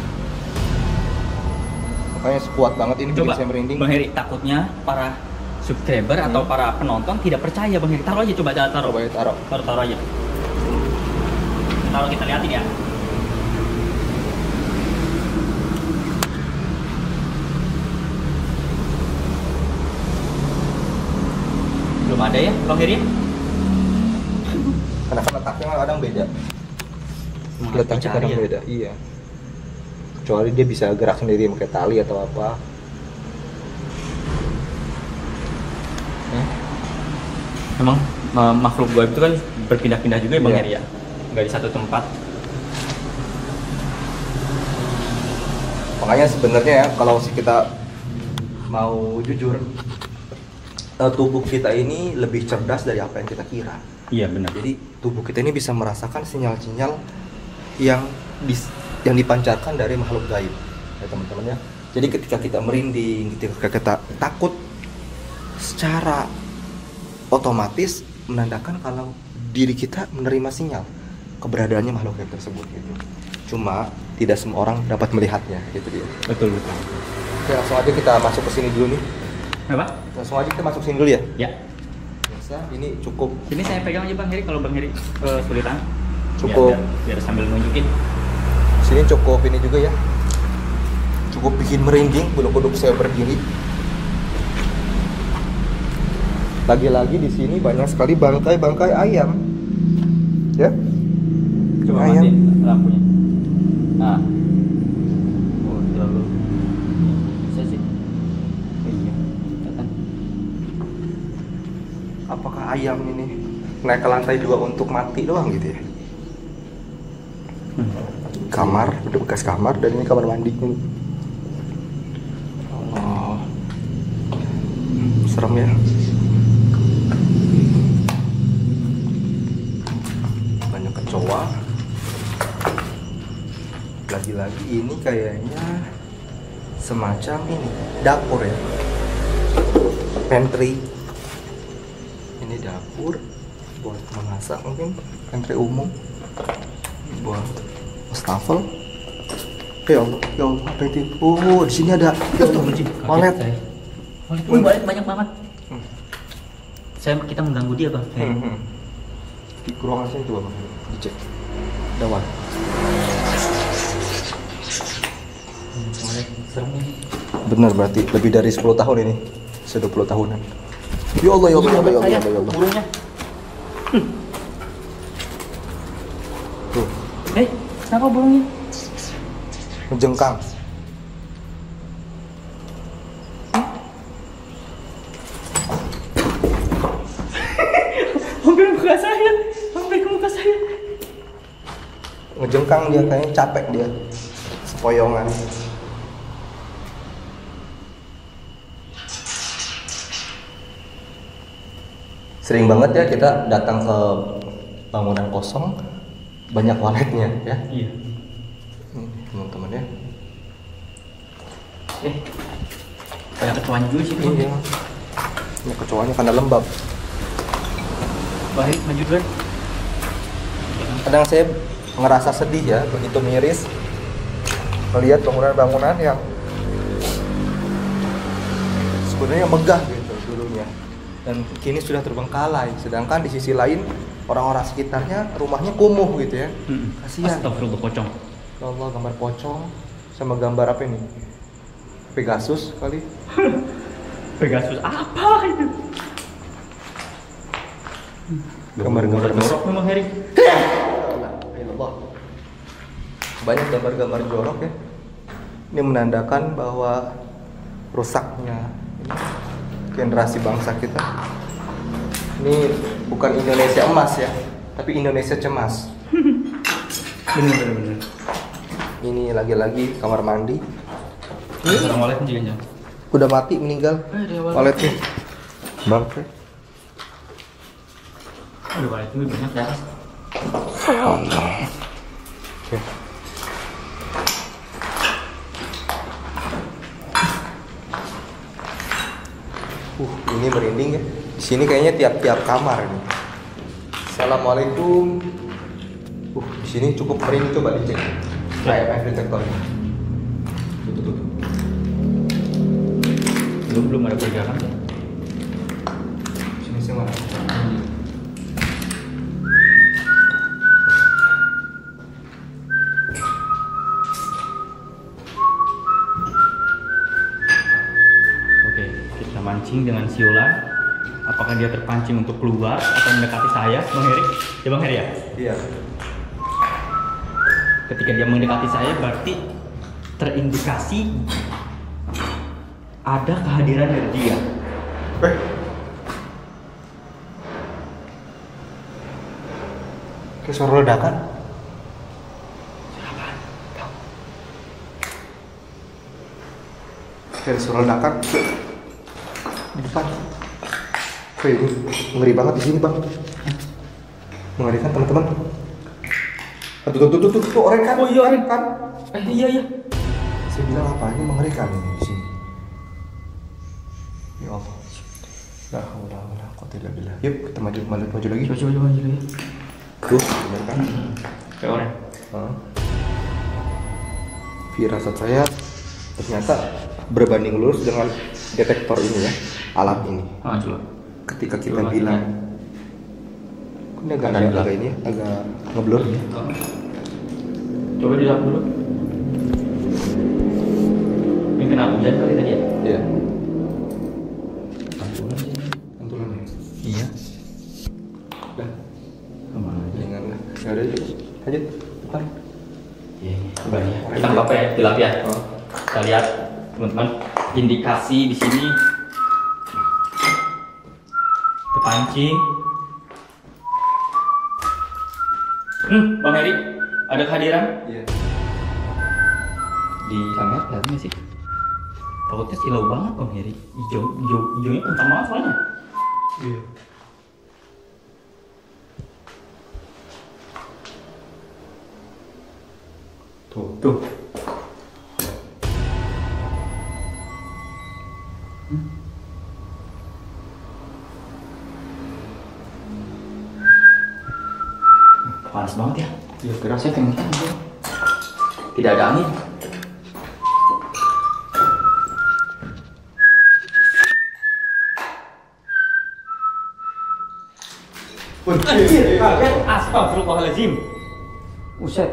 Speaker 2: Makanya sekuat banget ini bikin
Speaker 1: Coba
Speaker 2: saya merinding.
Speaker 1: Bang Heri, takutnya para subscriber atau para penonton tidak percaya Bang Heri. Taruh aja, coba taruh.
Speaker 2: Coba ya, taruh.
Speaker 1: Taruh aja. Taruh, kita liatin ya. Belum ada ya Bang Heri?
Speaker 2: Karena letaknya kadang beda. Letaknya kadang
Speaker 1: ya.
Speaker 2: beda. Iya. Kecuali dia bisa gerak sendiri pakai tali atau apa.
Speaker 1: Memang makhluk gaib itu kan berpindah-pindah juga ya Bang
Speaker 2: Iya.
Speaker 1: Heri ya? Nggak di satu tempat.
Speaker 2: Makanya sebenarnya ya kalau kita mau jujur, tubuh kita ini lebih cerdas dari apa yang kita kira.
Speaker 1: Iya benar.
Speaker 2: Jadi tubuh kita ini bisa merasakan sinyal-sinyal yang dipancarkan dari makhluk gaib, ya teman-teman ya. Jadi ketika kita merinding, ketika kita takut, secara otomatis menandakan kalau diri kita menerima sinyal keberadaannya makhluk gaib tersebut gitu. Cuma tidak semua orang dapat melihatnya gitu dia.
Speaker 1: Betul.
Speaker 2: Oke, langsung aja kita masuk ke sini dulu nih.
Speaker 1: Apa?
Speaker 2: Langsung aja kita masuk sini dulu ya.
Speaker 1: Ya.
Speaker 2: Biasa ini cukup
Speaker 1: Sini saya pegang aja Bang Heri, kalau Bang Heri kesulitan.
Speaker 2: Cukup.
Speaker 1: Biar sambil nunjukin.
Speaker 2: sini cukup ini juga ya. Cukup bikin merinding bulu kuduk saya berdiri. Lagi-lagi di sini banyak sekali bangkai-bangkai ayam. Ya.
Speaker 1: Coba
Speaker 2: Ayam.
Speaker 1: matiin lampunya. Nah. Oh, terlalu. Bisa sih. Iya. Kelihatan.
Speaker 2: Apakah ayam ini naik ke lantai 2 untuk mati doang gitu ya? Kamar, udah bekas kamar dan ini kamar mandi nih. Oh. Serem ya. Banyak kecoa. Lagi-lagi ini kayaknya semacam ini dapur ya. Pantry. Ini dapur buat memasak mungkin, pantry umum buat wastafel. Ya Allah, apa itu? Oh, di sini ada toilet.
Speaker 1: Wih, banyak banget. Kita mengganggu dia Bang.
Speaker 2: Di ruangan sini coba Bang, dicek. Dawan.
Speaker 1: Serem nih.
Speaker 2: Bener berarti lebih dari 10 tahun ini. Sudah 20 tahunan. Ya Allah, ya Allah, ya Allah, ya Allah, ya Allah.
Speaker 1: Burungnya.
Speaker 2: Tuh,
Speaker 1: Kenapa burungnya?
Speaker 2: menjengkang.
Speaker 1: Hampir muka saya. Sampai ke muka saya.
Speaker 2: Ngejengkang dia, kayaknya capek dia. Sepoyongan. Sering banget ya kita datang ke bangunan kosong, banyak waletnya ya.
Speaker 1: Iya.
Speaker 2: Nih, teman-teman ya.
Speaker 1: Kayak ketuanya juga sih.
Speaker 2: Iya. Ini kecoanya karena lembab.
Speaker 1: Baik, maju dulu.
Speaker 2: Kadang saya ngerasa sedih ya, begitu miris melihat bangunan-bangunan yang sebenarnya megah gitu dulunya, dan kini sudah terbengkalai. Sedangkan di sisi lain orang-orang sekitarnya rumahnya kumuh gitu ya. Kasihan.
Speaker 1: Astagfirullah, pocong.
Speaker 2: Ya Allah, gambar pocong sama gambar apa ini? Pegasus kali.
Speaker 1: Pegasus apa itu?
Speaker 2: Gambar-gambar
Speaker 1: jorok memang Heri.
Speaker 2: Allah. Banyak gambar-gambar jorok ya. Ini menandakan bahwa rusaknya generasi bangsa kita. Ini bukan Indonesia emas ya, tapi Indonesia cemas.
Speaker 1: Bener.
Speaker 2: Ini lagi-lagi kamar mandi.
Speaker 1: Orang walet juga nya.
Speaker 2: Udah mati meninggal. Waletnya. Bangke.
Speaker 1: Aduh, walet itu banyak ya.
Speaker 2: Allah. Oke. Ini merinding ya. Di sini kayaknya tiap-tiap kamar ini. Assalamualaikum. Di sini cukup merinding, coba dicek. Kayak detektornya. Tuh.
Speaker 1: Belum ada pergerakan ya.
Speaker 2: Sini mana?
Speaker 1: Oke, kita mancing dengan Siola. Apakah dia terpancing untuk keluar atau mendekati saya, Bang Heri? Ya Bang Heri ya?
Speaker 2: Iya.
Speaker 1: Ketika dia mendekati saya berarti terindikasi ada kehadiran dari dia.
Speaker 2: Kayak suara ledakan. Kayak suara ledakan di depan. Ini ngeri banget di sini, Bang. Mengerikan, teman-teman. Tuh, orang kan?
Speaker 1: Oh iya,
Speaker 2: orang kan?
Speaker 1: Iya.
Speaker 2: Saya bilang apa? Ini mengerikan ini di sini. Ya Allah. La haula wala quwwata illa billah. Yuk, kita maju lagi.
Speaker 1: Coba maju lagi.
Speaker 2: Tuh, benar kan?
Speaker 1: Kayak orang.
Speaker 2: Firasat saya ternyata berbanding lurus dengan detektor ini ya, alat ini.
Speaker 1: Coba.
Speaker 2: Ketika kita bilang, ini agak ini ya, agak ngeblur ya.
Speaker 1: Coba dilap dulu. Ini kena hujan kali tadi ya?
Speaker 2: Iya. Pantulan ya.
Speaker 1: Iya.
Speaker 2: Dah.
Speaker 1: Kemana aja?
Speaker 2: Jangan lah. Ya udah, lanjut. Depan.
Speaker 1: Iya. Coba ya. Kita nggak apa ya, dilap ya. Kita lihat teman-teman indikasi di sini terpancing. Bang Heri, ada kehadiran?
Speaker 2: Iya.
Speaker 1: Di kamera kelihatan nggak sih? Takutnya silau banget Bang Heri. Hijaunya kencang banget soalnya.
Speaker 2: Iya.
Speaker 1: Tuh. Panas banget ya.
Speaker 2: Iya,
Speaker 1: Kerasnya kencang. Tidak ada angin. Anjir, kaget. Astagfirullahaladzim. Buset.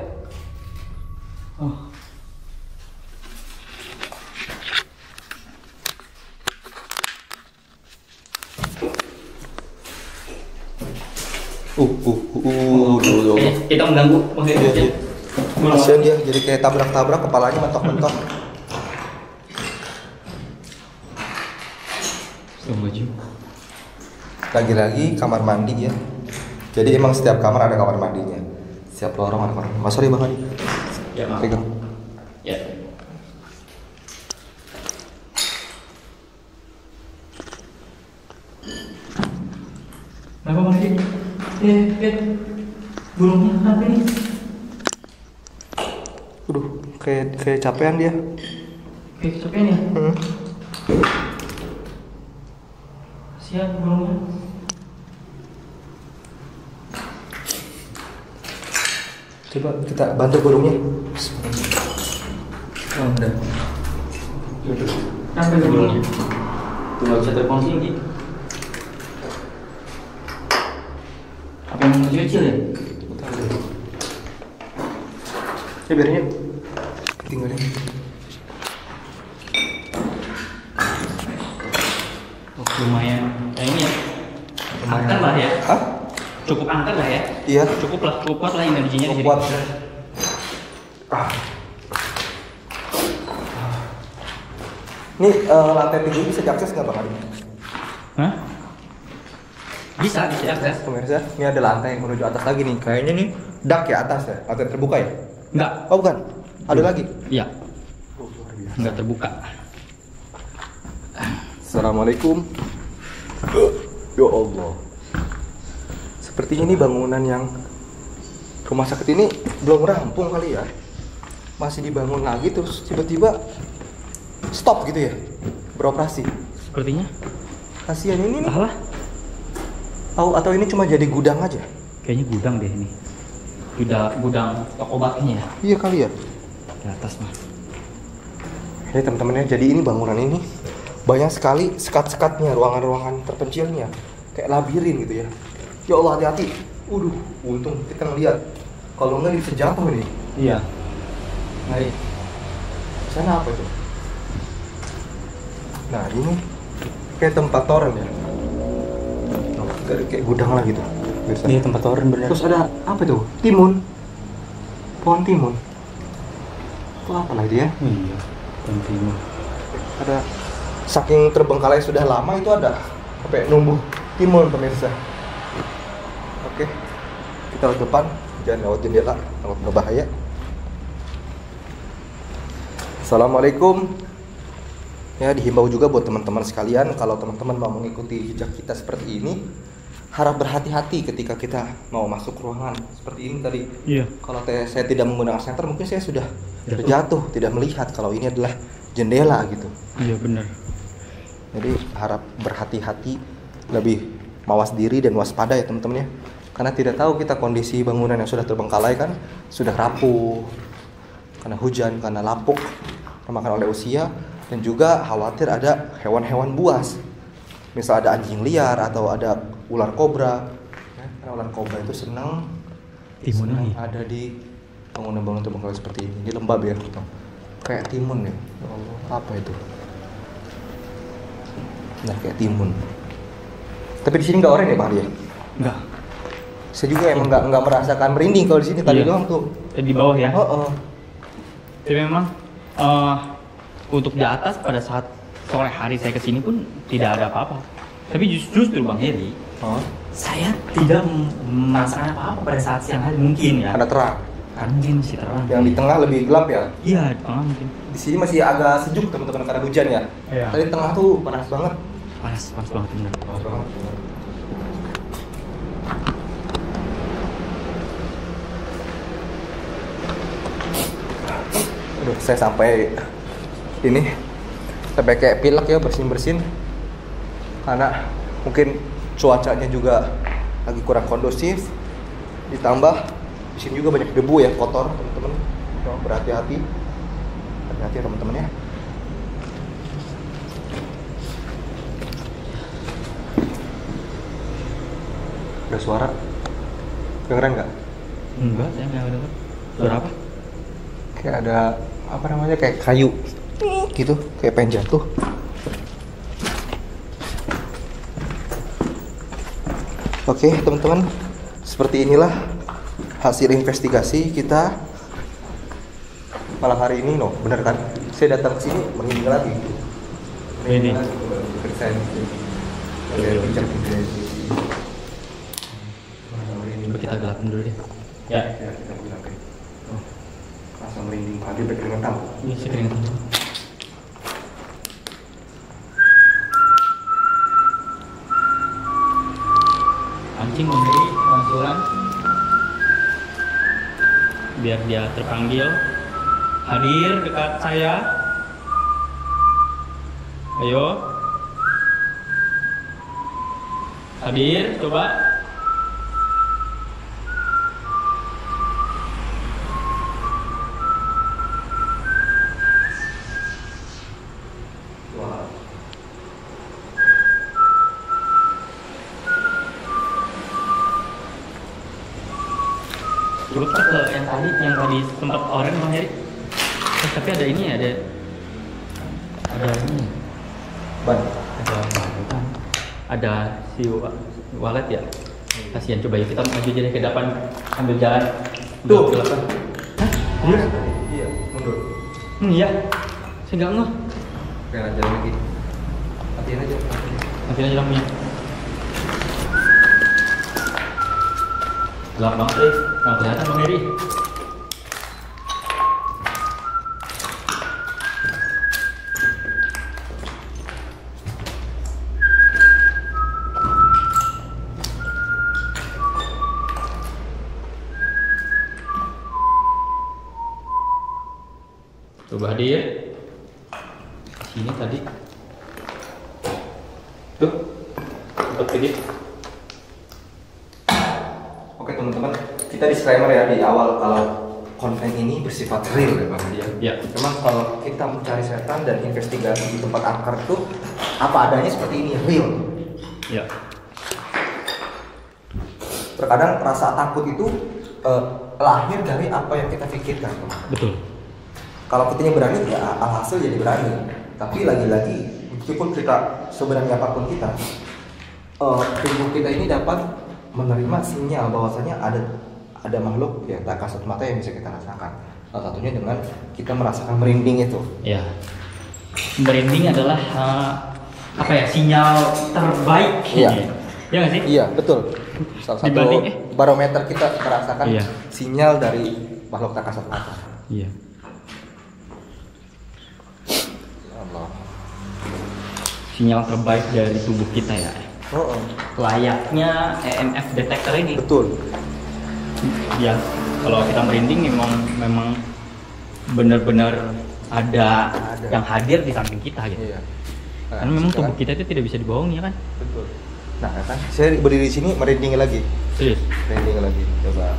Speaker 2: Dulu.
Speaker 1: Kita mengganggu maksudnya.
Speaker 2: Kasian dia, jadi kayak tabrak-tabrak, kepalanya mentok-mentok. Lagi-lagi kamar mandi ya. Jadi emang setiap kamar ada kamar mandinya. Setiap lorong ada kamar mandi. Mas, sorry Bang Adi.
Speaker 1: Ya, maaf.
Speaker 2: Pegang.
Speaker 1: Ya. Kenapa Bang Adi? Burungnya kenapa nih?
Speaker 2: Aduh, kayak capean dia.
Speaker 1: Kayak kecapean ya? Siap burungnya.
Speaker 2: Coba kita bantu burungnya.
Speaker 1: Oh, udah. Kenapa ini burungnya? Tuh nggak bisa telepon tinggi. Apa yang kecil ya?
Speaker 2: Ya biarin ya. Tinggalin.
Speaker 1: Oh, lumayan. Ini ya. Angker lah ya.
Speaker 2: Hah?
Speaker 1: Cukup angker lah ya.
Speaker 2: Iya.
Speaker 1: Cukup kuat lah energinya di sini.
Speaker 2: Kuat. Ini lantai 7 bisa diakses nggak Bang Adi?
Speaker 1: Hah? Bisa akses.
Speaker 2: Pemirsa, ini ada lantai yang menuju atas lagi nih. Kayaknya nih dak ya atas ya, lantai terbuka ya?
Speaker 1: Enggak.
Speaker 2: Oh bukan, ada lagi.
Speaker 1: Iya. Enggak terbuka.
Speaker 2: Assalamualaikum. Ya Allah. Seperti ini bangunan yang rumah sakit ini belum rampung kali ya. Masih dibangun lagi terus tiba-tiba stop gitu ya beroperasi.
Speaker 1: Sepertinya.
Speaker 2: Kasihan ini nih.
Speaker 1: Alah.
Speaker 2: Atau ini cuma jadi gudang aja?
Speaker 1: Kayaknya gudang deh ini. Gudang toko obatnya ya.
Speaker 2: Iya kali ya.
Speaker 1: Di atas mah.
Speaker 2: Ini teman-teman ya, jadi ini bangunan ini banyak sekali sekat-sekatnya, ruangan-ruangan terpencilnya, kayak labirin gitu ya. Ya Allah, hati-hati. Untung kita ngeliat. Kalau nggak bisa jatuh nih.
Speaker 1: Iya.
Speaker 2: Mari. Sana apa itu? Nah ini kayak tempat toren ya. Kayak gudang lah gitu.
Speaker 1: Iya tempat toren bener.
Speaker 2: Terus ada apa tuh? Timun. Pohon timun. Itu apa lagi ya?
Speaker 1: Iya. Pohon timun.
Speaker 2: Ada saking terbengkalai sudah lama itu ada sampai numbuh timun pemirsa. Oke. Kita lewat depan, jangan lewat jendela, takut berbahaya. Assalamualaikum. Ya, dihimbau juga buat teman-teman sekalian, kalau teman-teman mau mengikuti jejak kita seperti ini, harap berhati-hati ketika kita mau masuk ruangan seperti ini tadi.
Speaker 1: Iya.
Speaker 2: Kalau saya tidak menggunakan senter, mungkin saya sudah terjatuh, tidak melihat kalau ini adalah jendela gitu.
Speaker 1: Iya benar.
Speaker 2: Jadi harap berhati-hati, lebih mawas diri dan waspada ya teman-teman ya. Karena tidak tahu kita kondisi bangunan yang sudah terbengkalai kan, sudah rapuh, karena hujan, karena lapuk, termakan oleh usia. Dan juga khawatir ada hewan-hewan buas. Misal ada anjing liar atau ada ular kobra. Ya, karena ular kobra itu senang ada di bangunan-bangunan terbengkalai seperti ini. Ini lembab ya, kayak timun ya. Ya Allah, apa itu? Nah, kayak timun. Tapi di sini nggak oranye ya Bang ya?
Speaker 1: Enggak.
Speaker 2: Saya juga emang nggak merasakan merinding kalau di sini tadi doang tuh.
Speaker 1: Di bawah ya.
Speaker 2: Oh.
Speaker 1: Tapi memang untuk di atas pada saat sore hari saya kesini pun tidak ada apa-apa. Tapi justru Bang Heri, saya tidak merasakan apa-apa pada saat siang hari mungkin ya.
Speaker 2: Karena terang.
Speaker 1: Karena mungkin masih terang.
Speaker 2: Yang di tengah lebih gelap ya.
Speaker 1: Iya di tengah mungkin.
Speaker 2: Di sini masih agak sejuk teman-teman karena hujan ya.
Speaker 1: Iya.
Speaker 2: Tadi di tengah tuh panas banget.
Speaker 1: Panas banget bener.
Speaker 2: Panas banget. Aduh, saya sampai ini sampai kayak pilek ya, bersin-bersin karena mungkin cuacanya juga lagi kurang kondusif, ditambah di sini juga banyak debu ya, kotor teman-teman. Berhati-hati, hati-hati teman-teman ya. Ada suara kedengeran nggak?
Speaker 1: Enggak, saya nggak dengar. Suara apa?
Speaker 2: Kayak ada apa namanya, kayak kayu gitu, kayak pengen jatuh. Oke teman-teman, seperti inilah hasil investigasi kita malam hari ini. No, bener kan? Saya datang ke sini merinding lagi.
Speaker 1: Merinding.
Speaker 2: Persen.
Speaker 1: Coba kita gelapin dulu deh. Ya.
Speaker 2: Kita gelapin. Langsung merinding. Hadir berkeringetan.
Speaker 1: Ini sekeringan. Anjing memberi angsuran biar dia terpanggil. Hadir dekat saya. Ayo. Hadir, coba. Coba ke yang tadi tempat orang Bang Heri. Tapi ada ini, ada ini.
Speaker 2: Ban.
Speaker 1: Ada si walet ya. Kasihan, coba ya kita maju aja ke depan sambil jalan.
Speaker 2: Tuh.
Speaker 1: Ke depan. Hah?
Speaker 2: Iya, mundur.
Speaker 1: Iya. Saya nggak ngeh.
Speaker 2: Jangan jalan lagi. Matiin aja.
Speaker 1: Matiin aja lampunya. Gelap banget deh. Nggak kelihatan Bang Heri. Coba hadir. Sini tadi. Tuh. Sempat pergi.
Speaker 2: Oke teman-teman, kita disclaimer ya di awal kalau konten ini bersifat real ya Bang Hadi.
Speaker 1: Ya.
Speaker 2: Memang kalau kita mencari setan dan investigasi di tempat angker itu apa adanya seperti ini, real.
Speaker 1: Ya.
Speaker 2: Terkadang rasa takut itu lahir dari apa yang kita pikirkan.
Speaker 1: Betul.
Speaker 2: Kalau kitanya berani ya alhasil jadi berani. Tapi lagi-lagi meskipun kita sebenarnya apapun kita, tubuh kita ini dapat menerima sinyal bahwasanya ada makhluk yang tak kasat mata yang bisa kita rasakan. Salah satunya dengan kita merasakan merinding itu.
Speaker 1: Ya. Merinding adalah apa ya, sinyal terbaik.
Speaker 2: Iya.
Speaker 1: Ya nggak sih?
Speaker 2: Iya betul. Salah satu
Speaker 1: Dibanding,
Speaker 2: barometer kita merasakan
Speaker 1: Iya.
Speaker 2: sinyal dari makhluk tak kasat mata.
Speaker 1: Iya.
Speaker 2: Allah.
Speaker 1: Sinyal terbaik dari tubuh kita ya.
Speaker 2: Oh,
Speaker 1: Layaknya EMF detektor ini.
Speaker 2: betul.
Speaker 1: Ya. Kalau kita merinding memang benar-benar ada yang hadir di samping kita gitu.
Speaker 2: Iya.
Speaker 1: Karena memang tubuh kita itu tidak bisa dibohongi ya kan?
Speaker 2: Betul. Nah kan, saya berdiri di sini merinding lagi.
Speaker 1: Serius.
Speaker 2: Merinding lagi. Coba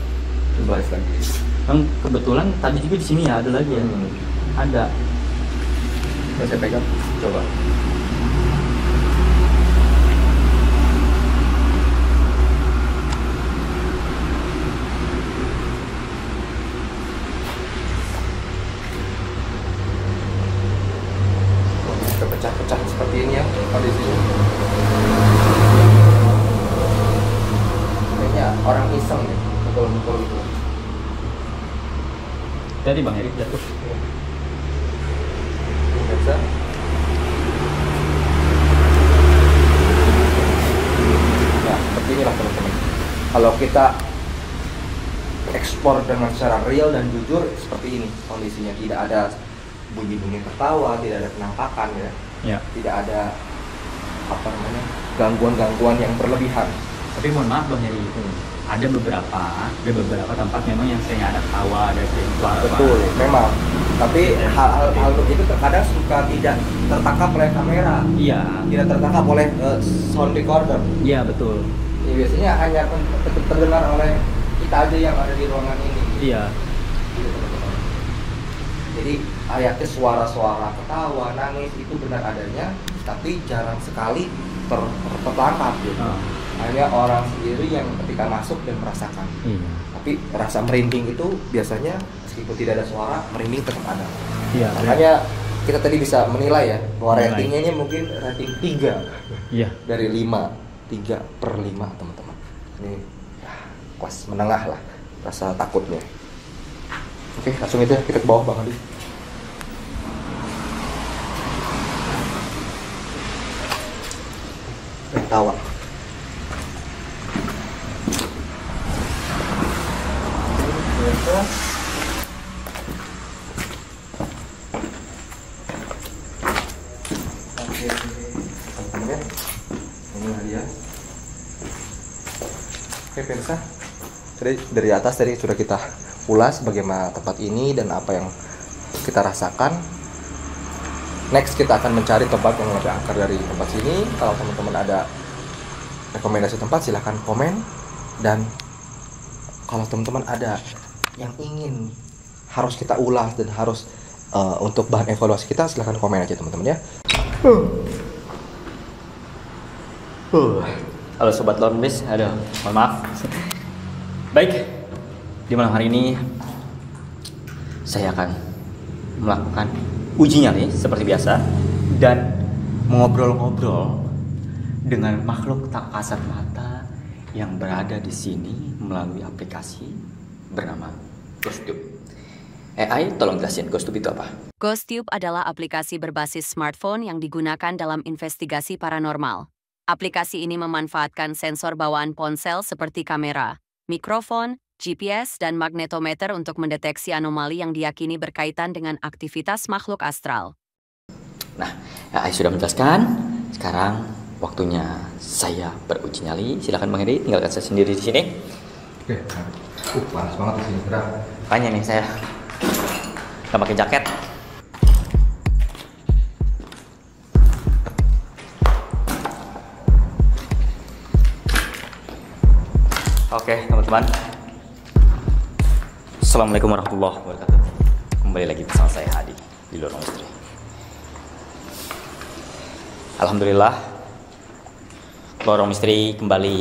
Speaker 2: baris lagi.
Speaker 1: Kan kebetulan tadi juga di sini ya ada lagi ya. Ada.
Speaker 2: Bisa saya pegang. Coba. Pecah-pecah seperti ini ya kondisinya. Kayaknya orang iseng ya, betul-betul gitu.
Speaker 1: Tadi Bang Erik jatuh.
Speaker 2: Biasa. Nah, seperti inilah teman-teman. Kalau kita ekspor dengan secara real dan jujur seperti ini kondisinya, tidak ada bunyi-bunyi tertawa, tidak ada penampakan ya.
Speaker 1: Ya.
Speaker 2: Tidak ada apa namanya gangguan-gangguan yang berlebihan.
Speaker 1: Tapi mohon maaf Bang Heri, ada beberapa tempat memang yang saya ada tawa, ada suara.
Speaker 2: Betul, memang. Tapi hal begitu terkadang suka tidak tertangkap oleh kamera.
Speaker 1: Iya.
Speaker 2: Tidak tertangkap oleh sound recorder.
Speaker 1: Iya betul.
Speaker 2: Ya, biasanya hanya terdengar oleh kita aja yang ada di ruangan ini.
Speaker 1: Iya.
Speaker 2: Gitu, teman-teman. Jadi ayatnya suara-suara ketawa, nangis itu benar adanya, tapi jarang sekali tertangkap gitu. Hanya orang sendiri yang ketika masuk dan merasakan.
Speaker 1: Iya.
Speaker 2: Tapi rasa merinding itu biasanya meskipun tidak ada suara, merinding tetap ada.
Speaker 1: Iya.
Speaker 2: Makanya kita tadi bisa menilai ya bahwa
Speaker 1: Menilai.
Speaker 2: ratingnya ini mungkin rating 3
Speaker 1: Iya.
Speaker 2: dari 5, 3/5 teman-teman. Ini ya, kelas menengah lah rasa takutnya. Oke, langsung itu ya, kita ke bawah Bang Adi. Tawa. Oke pemirsa, dari atas tadi sudah kita ulas bagaimana tempat ini dan apa yang kita rasakan. Next kita akan mencari tempat yang lebih angker dari tempat sini. Kalau teman-teman ada rekomendasi tempat silahkan komen, dan kalau teman-teman ada yang ingin harus kita ulas dan harus untuk bahan evaluasi kita, silahkan komen aja teman-teman ya.
Speaker 1: Halo Sobat Lormis, aduh, mohon maaf. Baik, di malam hari ini saya akan melakukan uji nyali seperti biasa dan mengobrol-ngobrol dengan makhluk tak kasat mata yang berada di sini melalui aplikasi bernama GhostTube. AI, tolong jelasin GhostTube itu apa?
Speaker 6: GhostTube adalah aplikasi berbasis smartphone yang digunakan dalam investigasi paranormal. Aplikasi ini memanfaatkan sensor bawaan ponsel seperti kamera, mikrofon, GPS, dan magnetometer untuk mendeteksi anomali yang diyakini berkaitan dengan aktivitas makhluk astral.
Speaker 1: Nah, AI sudah menjelaskan. Sekarang waktunya saya beruji nyali. Silakan Bang Hedi, tinggalkan saya sendiri di sini.
Speaker 2: Oke, panas banget di sini, berat.
Speaker 1: Makanya nih saya nggak pakai jaket. Oke, teman-teman. Assalamualaikum warahmatullahi wabarakatuh. Kembali lagi bersama saya Hadi di Lorong Misteri. Alhamdulillah, Lorong Misteri kembali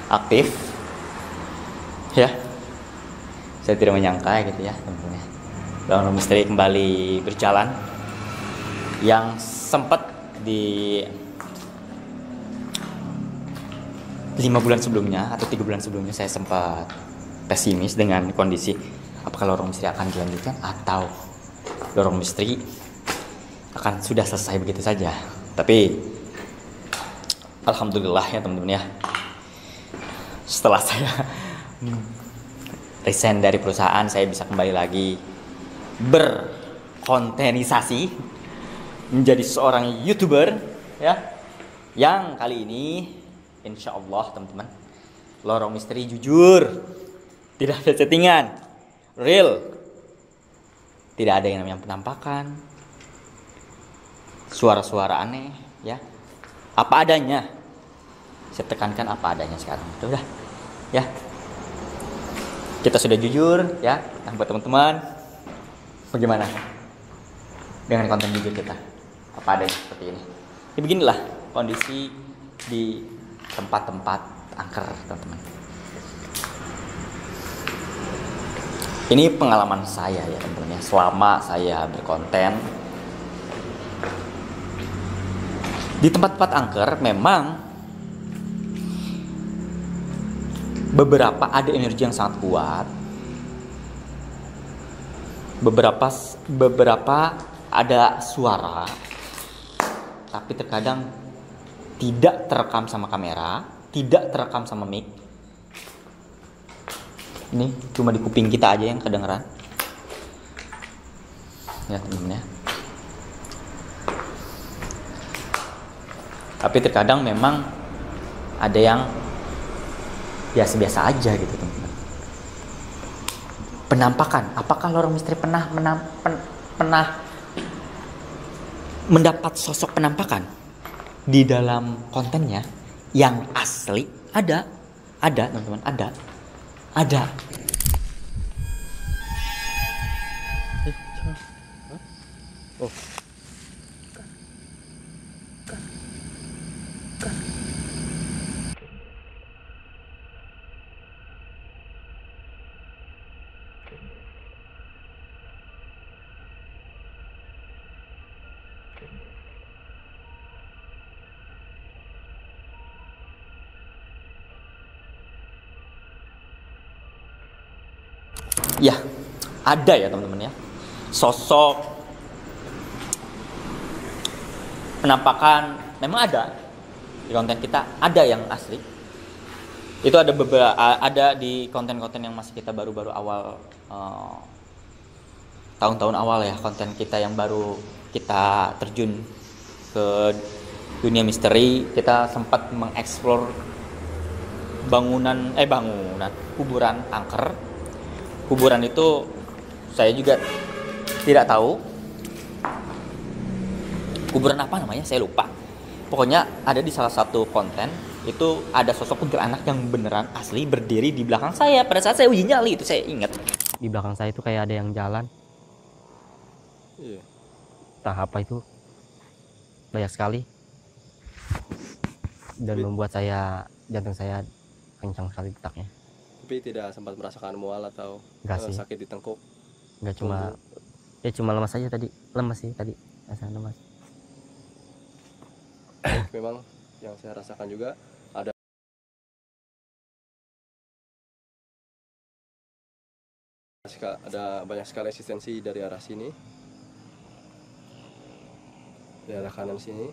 Speaker 1: aktif. Ya, saya tidak menyangka gitu ya, teman-teman. Lorong Misteri kembali berjalan. Yang sempat di 5 bulan sebelumnya atau 3 bulan sebelumnya saya sempat pesimis dengan kondisi apakah Lorong Misteri akan dilanjutkan atau Lorong Misteri akan sudah selesai begitu saja. Tapi alhamdulillah ya teman-teman ya, setelah saya resign dari perusahaan, saya bisa kembali lagi berkontenisasi menjadi seorang YouTuber ya, yang kali ini insya Allah teman-teman, Lorong Misteri jujur, tidak ada settingan, real, tidak ada yang namanya penampakan, suara-suara aneh, ya, apa adanya. Saya tekankan apa adanya sekarang, udah, ya. Kita sudah jujur, ya. Nah, buat teman-teman, bagaimana dengan konten jujur kita? Apa adanya seperti ini. Ya, beginilah kondisi di tempat-tempat angker, teman-teman. Ini pengalaman saya ya teman-teman ya, selama saya berkonten di tempat-tempat angker. Memang beberapa ada energi yang sangat kuat, beberapa ada suara, tapi terkadang tidak terekam sama kamera, tidak terekam sama mic. Ini cuma di kuping kita aja yang kedengeran. Ya teman-teman ya. Tapi terkadang memang ada yang biasa-biasa aja gitu teman-teman. Penampakan, apakah Lorong Misteri pernah mendapat sosok penampakan di dalam kontennya yang asli? Ada teman-teman, ada. Oh. ya ada ya teman-teman ya, sosok penampakan memang ada di konten kita, ada yang asli. Itu ada beberapa, ada di konten-konten yang masih kita baru-baru awal, tahun-tahun awal ya, konten kita yang baru kita terjun ke dunia misteri. Kita sempat mengeksplor kuburan angker. Kuburan itu saya juga tidak tahu kuburan apa namanya, saya lupa. Pokoknya ada di salah satu konten itu ada sosok kuntilanak yang beneran asli berdiri di belakang saya pada saat saya uji nyali. Itu saya ingat.
Speaker 7: Di belakang saya itu kayak ada yang jalan.
Speaker 8: Iya.
Speaker 7: Entah apa itu, banyak sekali, dan membuat jantung saya kencang sekali detaknya.
Speaker 8: Tapi tidak sempat merasakan mual atau
Speaker 7: Enggak sih.
Speaker 8: sakit di tengkuk.
Speaker 7: Enggak, cuma lemas aja tadi. Lemas sih tadi, rasa lemas.
Speaker 8: Memang yang saya rasakan juga ada banyak sekali eksistensi dari arah sini, dari arah kanan sini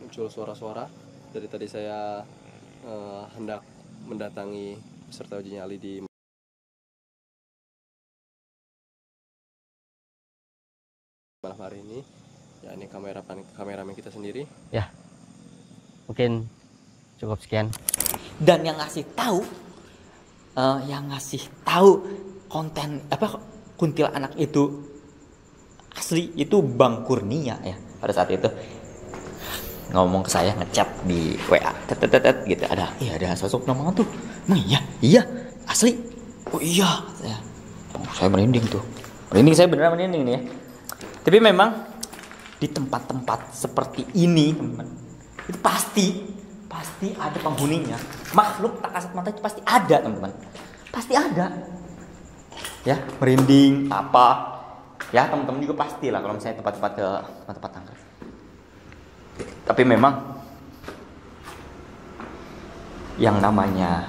Speaker 8: muncul suara-suara. Dari tadi saya hendak mendatangi peserta uji nyali di malam hari ini. Ya, ini kameramen kita sendiri.
Speaker 7: Ya, mungkin cukup sekian.
Speaker 1: Dan yang ngasih tahu konten apa kuntilanak itu asli itu Bang Kurnia ya. Pada saat itu ngomong ke saya, ngechat di WA gitu, ada sosok nama tuh. Emang iya asli. Oh iya, saya merinding tuh. Saya beneran merinding nih ya. Tapi memang di tempat-tempat seperti ini, teman-teman, itu pasti ada penghuninya. Makhluk tak kasat mata itu pasti ada, teman-teman. Pasti ada. Ya, merinding apa. Ya, teman-teman juga pasti lah kalau misalnya tempat-tempat angker. Tapi memang yang namanya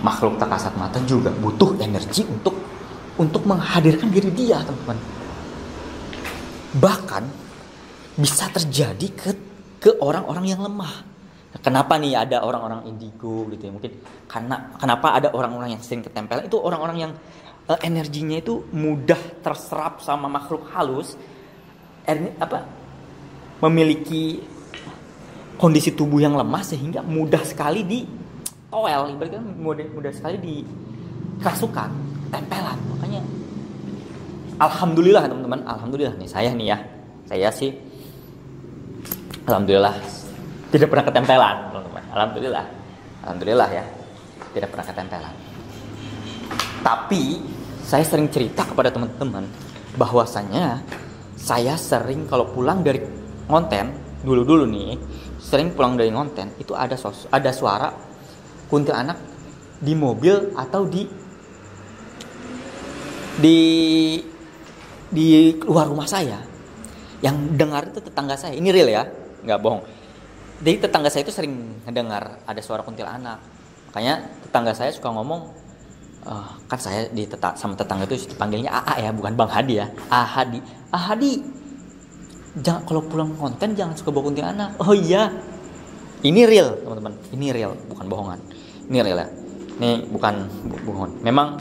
Speaker 1: makhluk tak kasat mata juga butuh energi untuk menghadirkan diri dia, teman-teman. Bahkan bisa terjadi ke orang-orang yang lemah. Kenapa nih ada orang-orang indigo gitu ya? Mungkin kenapa ada orang-orang yang sering ketempelan, itu orang-orang yang energinya itu mudah terserap sama makhluk halus, memiliki kondisi tubuh yang lemah sehingga mudah sekali ditowel, ibaratnya mudah sekali dikerasukan, tempelan. Makanya alhamdulillah teman-teman, alhamdulillah nih saya sih alhamdulillah tidak pernah ketempelan, teman-teman. Alhamdulillah ya, tidak pernah ketempelan. Tapi saya sering cerita kepada teman-teman bahwasanya saya sering kalau pulang dari konten dulu nih, sering pulang dari konten itu ada suara kuntilanak di mobil atau di luar rumah saya. Yang dengar itu tetangga saya. Ini real ya, nggak bohong. Jadi tetangga saya itu sering mendengar ada suara kuntilanak. Makanya tetangga saya suka ngomong, kan saya sama tetangga itu dipanggilnya AA ya, bukan Bang Hadi ya. Hadi, jangan kalau pulang konten jangan suka bawa kuntilanak. Oh iya, ini real teman-teman. Ini real, bukan bohongan. Ini real ya. Ini bukan bohongan. Memang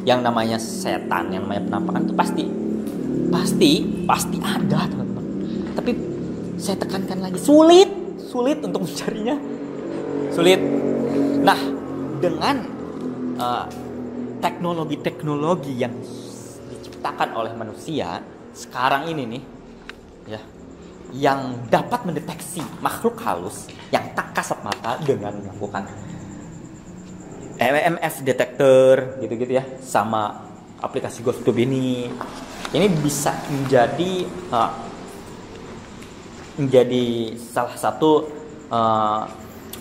Speaker 1: yang namanya setan, yang namanya penampakan itu pasti ada, teman-teman. Tapi saya tekankan lagi, sulit untuk mencarinya. Sulit. Nah, dengan teknologi yang diciptakan oleh manusia sekarang ini nih, ya, yang dapat mendeteksi makhluk halus yang tak kasat mata dengan melakukan EMF detector gitu-gitu ya, sama aplikasi GhostTube ini bisa menjadi salah satu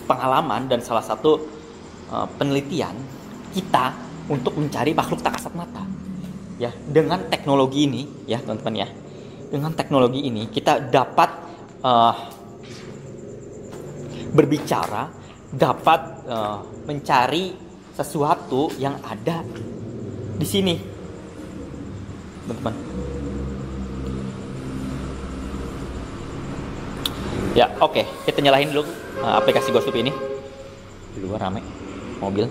Speaker 1: pengalaman dan salah satu penelitian kita untuk mencari makhluk tak kasat mata. Ya, dengan teknologi ini ya, teman-teman ya. Dengan teknologi ini kita dapat berbicara, dapat mencari sesuatu yang ada di sini, teman-teman. Ya, oke. Kita nyalain dulu aplikasi Ghostloop ini. Di luar rame mobil.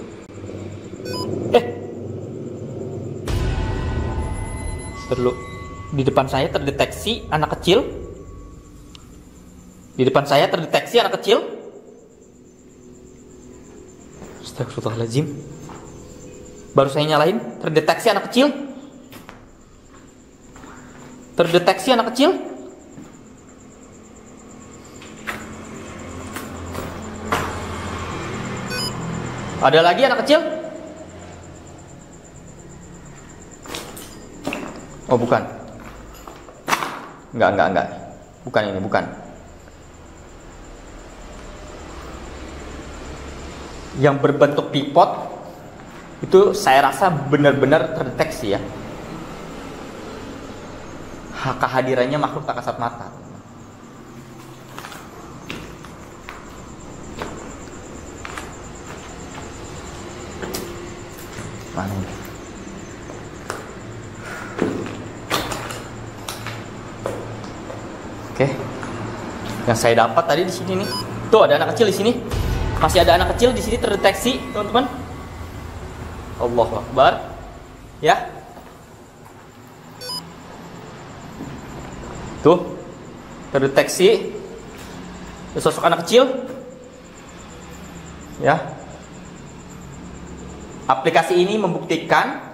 Speaker 1: Dulu. Di depan saya terdeteksi anak kecil. Di depan saya terdeteksi anak kecil. Astagfirullahaladzim. Baru saya nyalain, terdeteksi anak kecil. Terdeteksi anak kecil. Ada lagi anak kecil? Oh, bukan. Enggak. Bukan ini, bukan. Yang berbentuk pipot itu saya rasa benar-benar terdeteksi ya. Kehadirannya makhluk tak kasat mata. Mana ini? Oke. Yang saya dapat tadi di sini nih. Tuh ada anak kecil di sini. Masih ada anak kecil di sini terdeteksi, teman-teman. Allahu Akbar. Ya. Tuh. Terdeteksi sosok anak kecil. Ya. Aplikasi ini membuktikan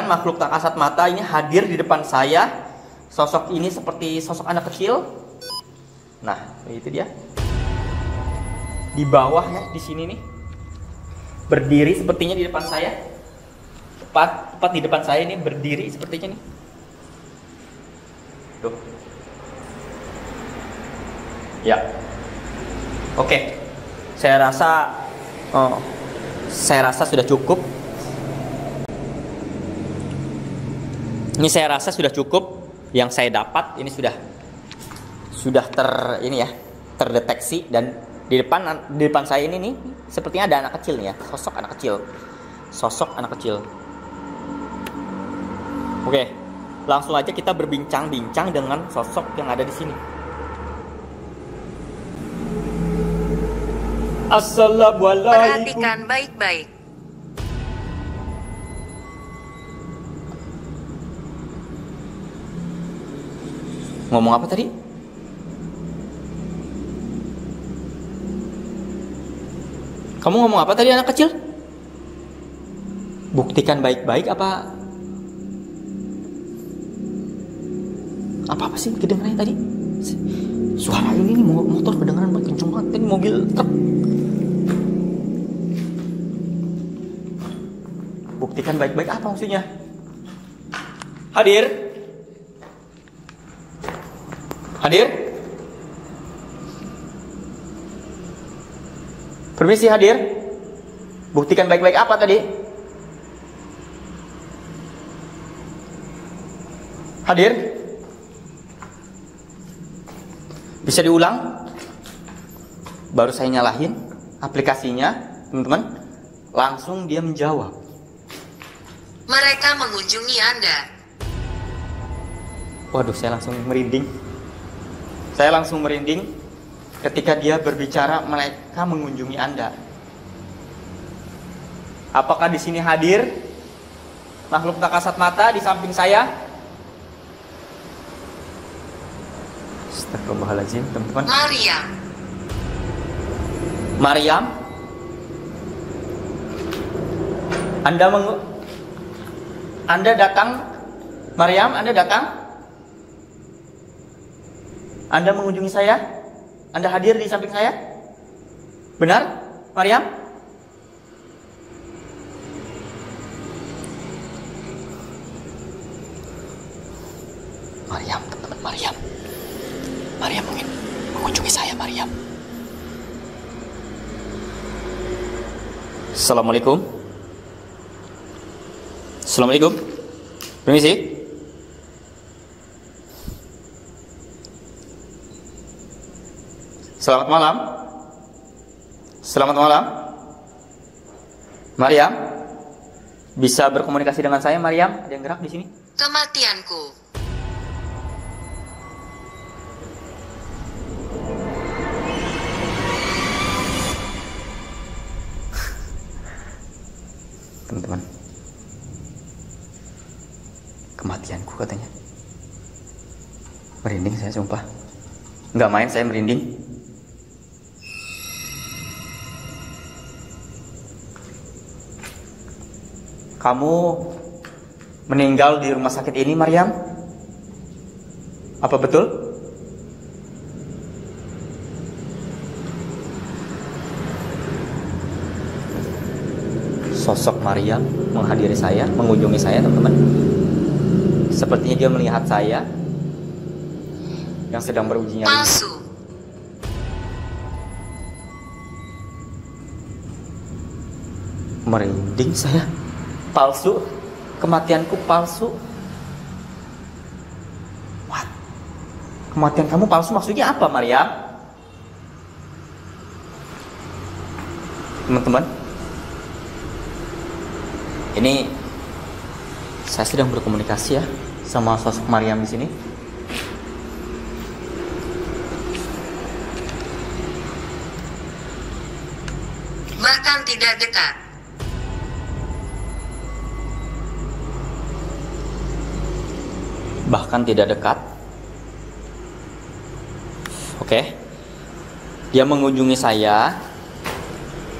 Speaker 1: makhluk tak kasat mata ini hadir di depan saya. Sosok ini seperti sosok anak kecil. Nah, itu dia. Di bawah ya, di sini nih. Berdiri sepertinya di depan saya. Tepat di depan saya ini berdiri sepertinya nih. Tuh. Ya. Oke. Saya rasa sudah cukup. Ini saya rasa sudah cukup. Yang saya dapat ini sudah terdeteksi, dan di depan saya ini nih sepertinya ada anak kecil nih ya, sosok anak kecil. Oke, langsung aja kita berbincang-bincang dengan sosok yang ada di sini. Assalamualaikum.
Speaker 3: Perhatikan baik-baik.
Speaker 1: Ngomong apa tadi? Kamu ngomong apa tadi anak kecil? Buktikan baik-baik apa? Apa sih kedengarannya tadi? Suara ini nih, motor kedengaran makin kenceng banget. Ini mobil truk. Buktikan baik-baik apa maksudnya? Hadir? Permisi, hadir. Buktikan baik-baik apa tadi? Hadir? Bisa diulang? Baru saya nyalahin aplikasinya, teman-teman. Langsung dia menjawab.
Speaker 3: Mereka mengunjungi Anda.
Speaker 1: Waduh, saya langsung merinding ketika dia berbicara mereka mengunjungi Anda. Apakah di sini hadir makhluk tak kasat mata di samping saya? Astagfirullahaladzim, teman-teman. Maryam. Anda datang. Maryam, Anda datang? Anda mengunjungi saya? Anda hadir di samping saya? Benar, Maryam? Maryam, teman-teman, Maryam. Maryam mengunjungi saya, Maryam. Assalamualaikum. Assalamualaikum. Permisi. Selamat malam. Selamat malam. Maryam, bisa berkomunikasi dengan saya, Maryam? Ada yang gerak di sini?
Speaker 3: Kematianku.
Speaker 1: Teman-teman, kematianku katanya. Merinding saya, sumpah. Nggak main, saya merinding. Kamu meninggal di rumah sakit ini, Maryam? Apa betul? Sosok Maryam menghadiri saya, mengunjungi saya, teman-teman. Sepertinya dia melihat saya yang sedang beruji nyali.
Speaker 3: Palsu.
Speaker 1: Merinding saya. Palsu. Kematianku palsu. What? Kematian kamu palsu maksudnya apa, Maryam? Teman-teman, ini saya sedang berkomunikasi ya sama sosok Maryam di sini.
Speaker 3: Bahkan tidak dekat.
Speaker 1: Bahkan tidak dekat. Oke. Dia mengunjungi saya.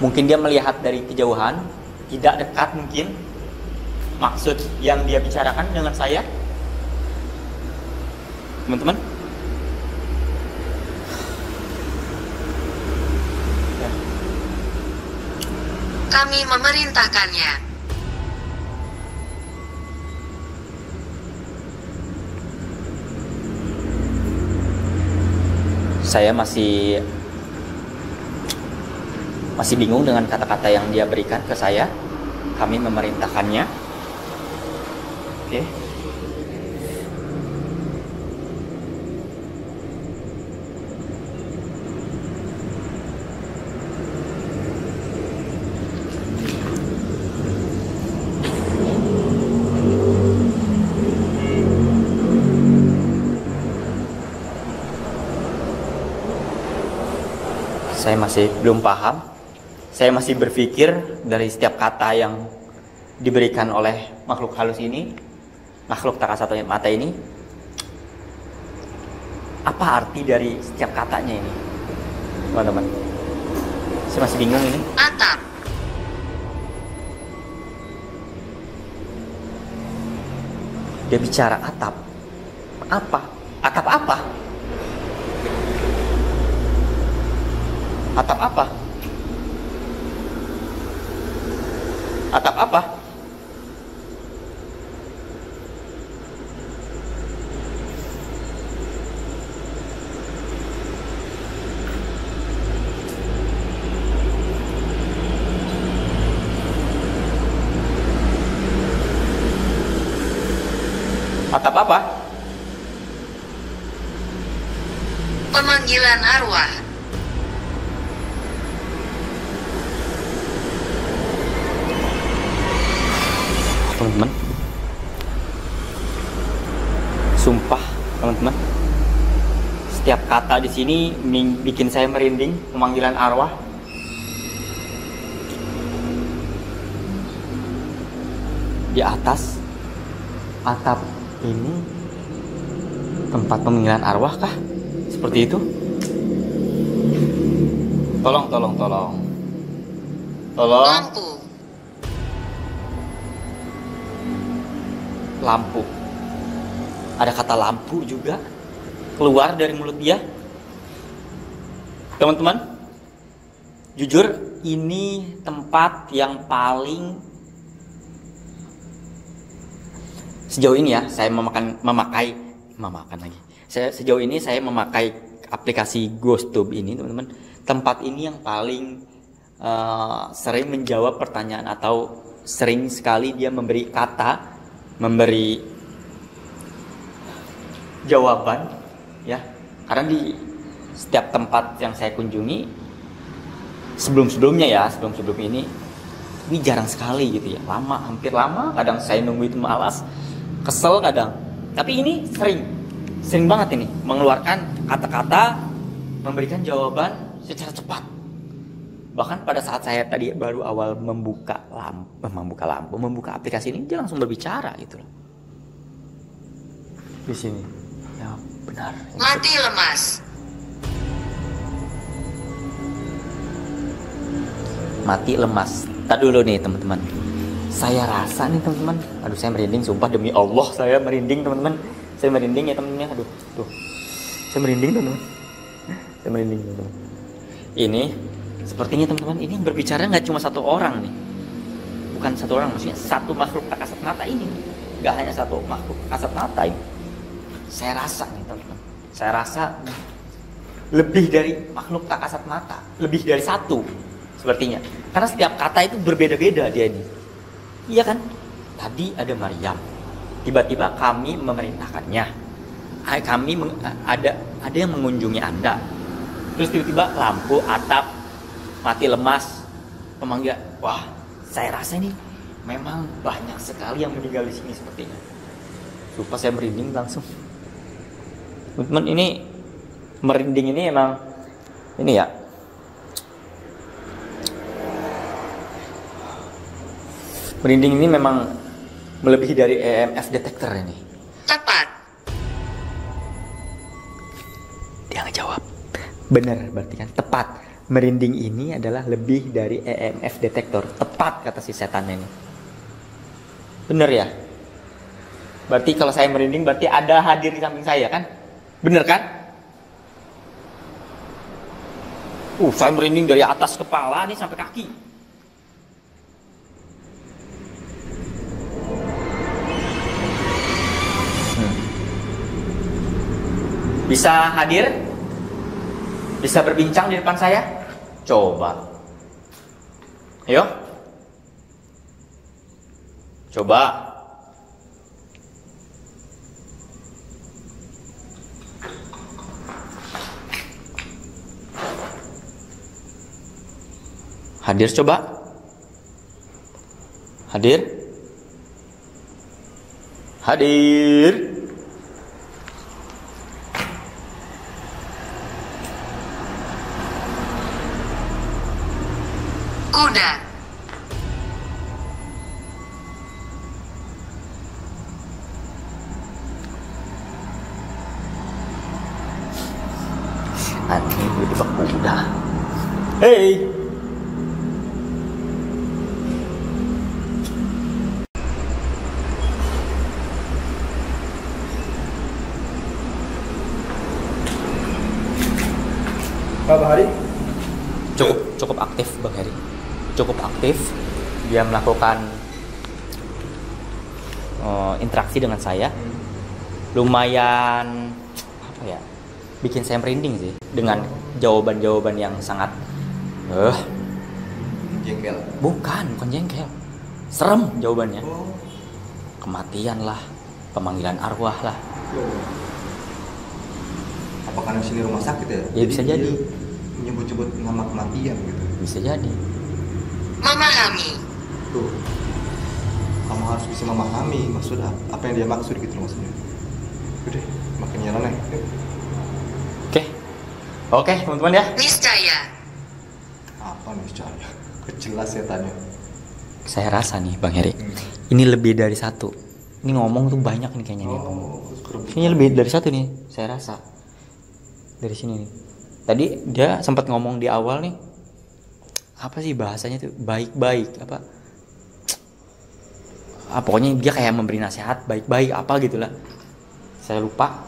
Speaker 1: Mungkin dia melihat dari kejauhan, tidak dekat mungkin. Maksud yang dia bicarakan dengan saya, teman-teman.
Speaker 3: Kami memerintahkannya.
Speaker 1: Saya masih bingung dengan kata-kata yang dia berikan ke saya. Kami memerintahkannya. Oke. Saya masih belum paham. Saya masih berpikir dari setiap kata yang diberikan oleh makhluk halus ini, makhluk tak kasat mata ini, apa arti dari setiap katanya ini, teman-teman? Saya masih bingung ini.
Speaker 3: Atap.
Speaker 1: Dia bicara atap. Apa? Atap apa? Atap apa? Atap apa? Atap apa?
Speaker 3: Pemanggilan arwah.
Speaker 1: Teman-teman, sumpah teman-teman, setiap kata di sini bikin saya merinding. Pemanggilan arwah. Di atas atap ini tempat pemanggilan arwah kah? Seperti itu? Tolong.
Speaker 3: Lampu.
Speaker 1: Lampu. Ada kata lampu juga keluar dari mulut dia. Teman-teman, jujur ini tempat yang paling sejauh ini ya, saya memakai aplikasi GhostTube ini, teman-teman. Tempat ini yang paling sering menjawab pertanyaan, atau sering sekali dia memberi jawaban ya. Karena di setiap tempat yang saya kunjungi sebelum ini Ini jarang sekali gitu ya, lama, hampir lama. Kadang saya nunggu itu malas, kesel kadang. Tapi ini sering banget ini mengeluarkan kata-kata, memberikan jawaban secara cepat. Bahkan pada saat saya tadi baru awal membuka aplikasi ini, dia langsung berbicara gitu loh. Di sini, ya benar.
Speaker 3: Mati lemas.
Speaker 1: Mati lemas. Tadi dulu nih teman-teman. Saya rasa nih teman-teman, aduh saya merinding, sumpah demi Allah saya merinding teman-teman. Saya merinding ya teman-teman, aduh, tuh. Saya merinding teman-teman. Saya merinding teman-teman. Ini sepertinya teman-teman, ini yang berbicara nggak cuma satu orang nih. Bukan satu orang, maksudnya satu makhluk tak kasat mata ini. Nggak hanya satu makhluk kasat mata ini. Saya rasa nih teman-teman. Saya rasa lebih dari makhluk tak kasat mata, lebih dari satu sepertinya. Karena setiap kata itu berbeda-beda dia ini. Iya kan? Tadi ada Maryam. Tiba-tiba kami memerintahkannya. Ada yang mengunjungi Anda. Terus tiba-tiba lampu, atap, mati lemas, pemanggil. Wah, saya rasa ini memang banyak sekali yang meninggal di sini sepertinya. Lupa saya merinding langsung. Teman-teman, ini merinding ini emang ini ya. Merinding ini memang melebihi dari EMF detector ini.
Speaker 3: Tepat.
Speaker 1: Dia ngejawab. Benar berarti kan, tepat. Merinding ini adalah lebih dari EMF detector. Tepat kata si setan ini. Benar ya? Berarti kalau saya merinding berarti ada hadir di samping saya kan? Benar kan? Saya merinding dari atas kepala nih sampai kaki. Bisa hadir? Bisa berbincang di depan saya? Coba. Ayo. Coba. Hadir coba. Hadir. Hadir.
Speaker 3: Kuda.
Speaker 1: Anjing tiba-tiba kuda. Hey.
Speaker 2: Pak Bahari?
Speaker 1: Cukup aktif Bang Heri. Cukup aktif. Dia melakukan interaksi dengan saya. Lumayan apa ya? Bikin saya merinding sih dengan jawaban-jawaban yang sangat
Speaker 2: Jengkel.
Speaker 1: bukan jengkel. Serem jawabannya. Kematian lah, pemanggilan arwah lah.
Speaker 2: Apakah di sini rumah sakit ya?
Speaker 1: Ya bisa jadi.
Speaker 2: Menyebut-nyebut nama kematian gitu.
Speaker 1: Bisa jadi.
Speaker 3: Memahami.
Speaker 2: Tuh. Kamu harus bisa memahami maksud apa yang dia maksud gitu maksudnya. Udah, makin jalan ya.
Speaker 1: Oke, teman-teman ya.
Speaker 3: Niscaya.
Speaker 2: Apa niscaya? Jelas ya tanya.
Speaker 1: Saya rasa nih Bang Heri, ini lebih dari satu. Ini ngomong tuh banyak nih kayaknya nih ngomong. Kayaknya lebih dari satu nih, saya rasa. Dari sini nih. Tadi dia sempat ngomong di awal nih. Apa sih bahasanya tuh? Baik-baik apa? Pokoknya dia kayak memberi nasihat baik-baik apa gitulah. Saya lupa.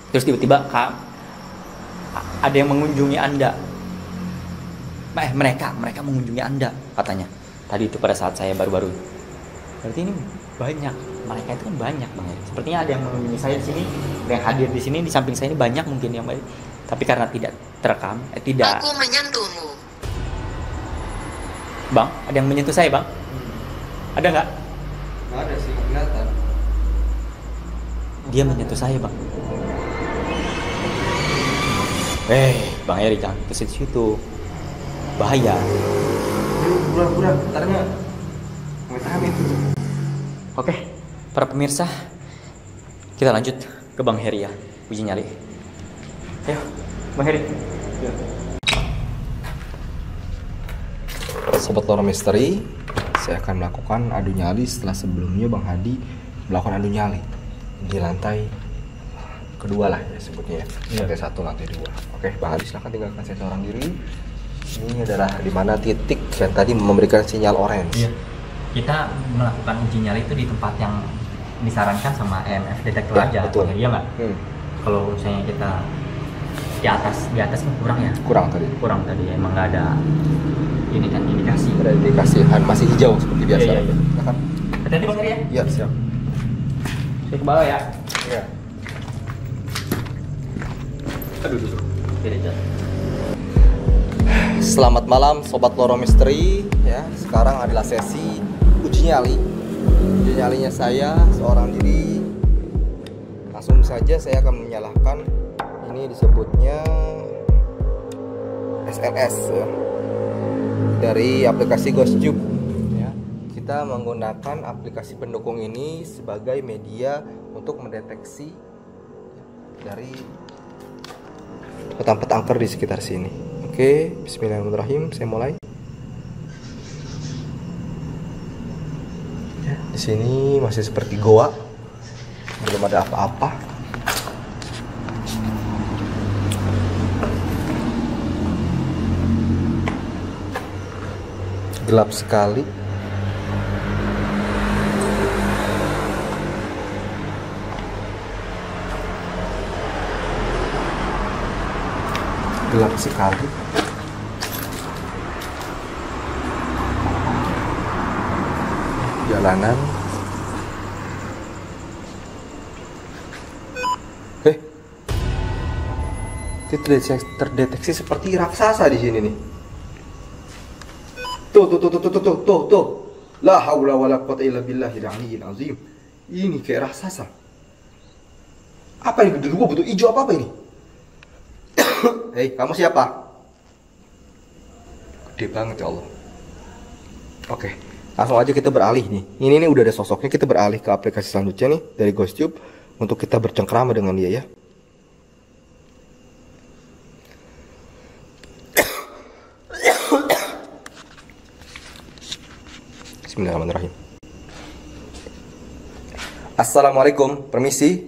Speaker 1: Terus tiba-tiba ada yang mengunjungi Anda. Mereka mengunjungi Anda katanya. Tadi itu pada saat saya baru-baru. Berarti ini banyak. Mereka itu kan banyak banget. Sepertinya ada yang mengunjungi saya di sini, ada yang hadir di sini di samping saya ini banyak mungkin yang baik. Tapi karena tidak terekam, tidak.
Speaker 3: Aku menyentuhmu.
Speaker 1: Bang, ada yang menyentuh saya, Bang? Ada nggak?
Speaker 2: Nggak ada sih, kelihatan.
Speaker 1: Dia menyentuh saya, Bang. Bang Eri jangan ke situ. Bahaya.
Speaker 2: Buruan, bentarnya. Tahan itu.
Speaker 1: Oke, para pemirsa, kita lanjut ke Bang Heri ya, uji nyali. Ayo, Bang Heri.
Speaker 2: Sobat Lorong Misteri, saya akan melakukan adu nyali setelah sebelumnya Bang Hadi melakukan adu nyali di lantai kedua lah ya sebutnya ya. Lantai 1, lantai 2. Oke, Bang Hadi silahkan tinggalkan saya seorang diri. Ini adalah di mana titik yang tadi memberikan sinyal orange.
Speaker 1: Iya. Kita melakukan uji nyali itu di tempat yang disarankan sama EMF detektor
Speaker 2: Ya,
Speaker 1: aja.
Speaker 2: betul.
Speaker 1: Iya nggak? Kalau misalnya kita di atas kan kurang ya? Kurang tadi. Emang nggak ada ini kan indikasi.
Speaker 2: Ada indikasi masih hijau seperti biasa.
Speaker 1: Iya.
Speaker 2: Silakan.
Speaker 1: Hati-hati Bang Heri ya.
Speaker 2: Iya, siap.
Speaker 1: Saya ke bawah ya.
Speaker 2: Iya.
Speaker 1: Aduh. Beda jatuh.
Speaker 2: Selamat malam Sobat Lorong Misteri ya. Sekarang adalah sesi uji nyali. Uji nyalinya saya seorang diri. Langsung saja saya akan menyalakan. Ini disebutnya SLS ya, dari aplikasi GhostTube ya. Kita menggunakan aplikasi pendukung ini sebagai media untuk mendeteksi dari petang-petang angker di sekitar sini. Oke, bismillahirrahmanirrahim. Saya mulai. Ya, di sini masih seperti goa. Belum ada apa-apa. Gelap sekali. Gelap sekali. Jalanan. Itu terdeteksi seperti raksasa di sini nih. Tuh. La haula wala quwwata illa billahil aliyyil azim. Ini kayak raksasa. Apa ini bentuk bentuk hijau apa ini? Hei, kamu siapa? Gede banget ya Allah. Oke, langsung aja kita beralih nih. Ini udah ada sosoknya, kita beralih ke aplikasi selanjutnya nih dari GhostTube untuk kita bercengkrama dengan dia ya. Bismillahirrahmanirrahim. Assalamualaikum, permisi.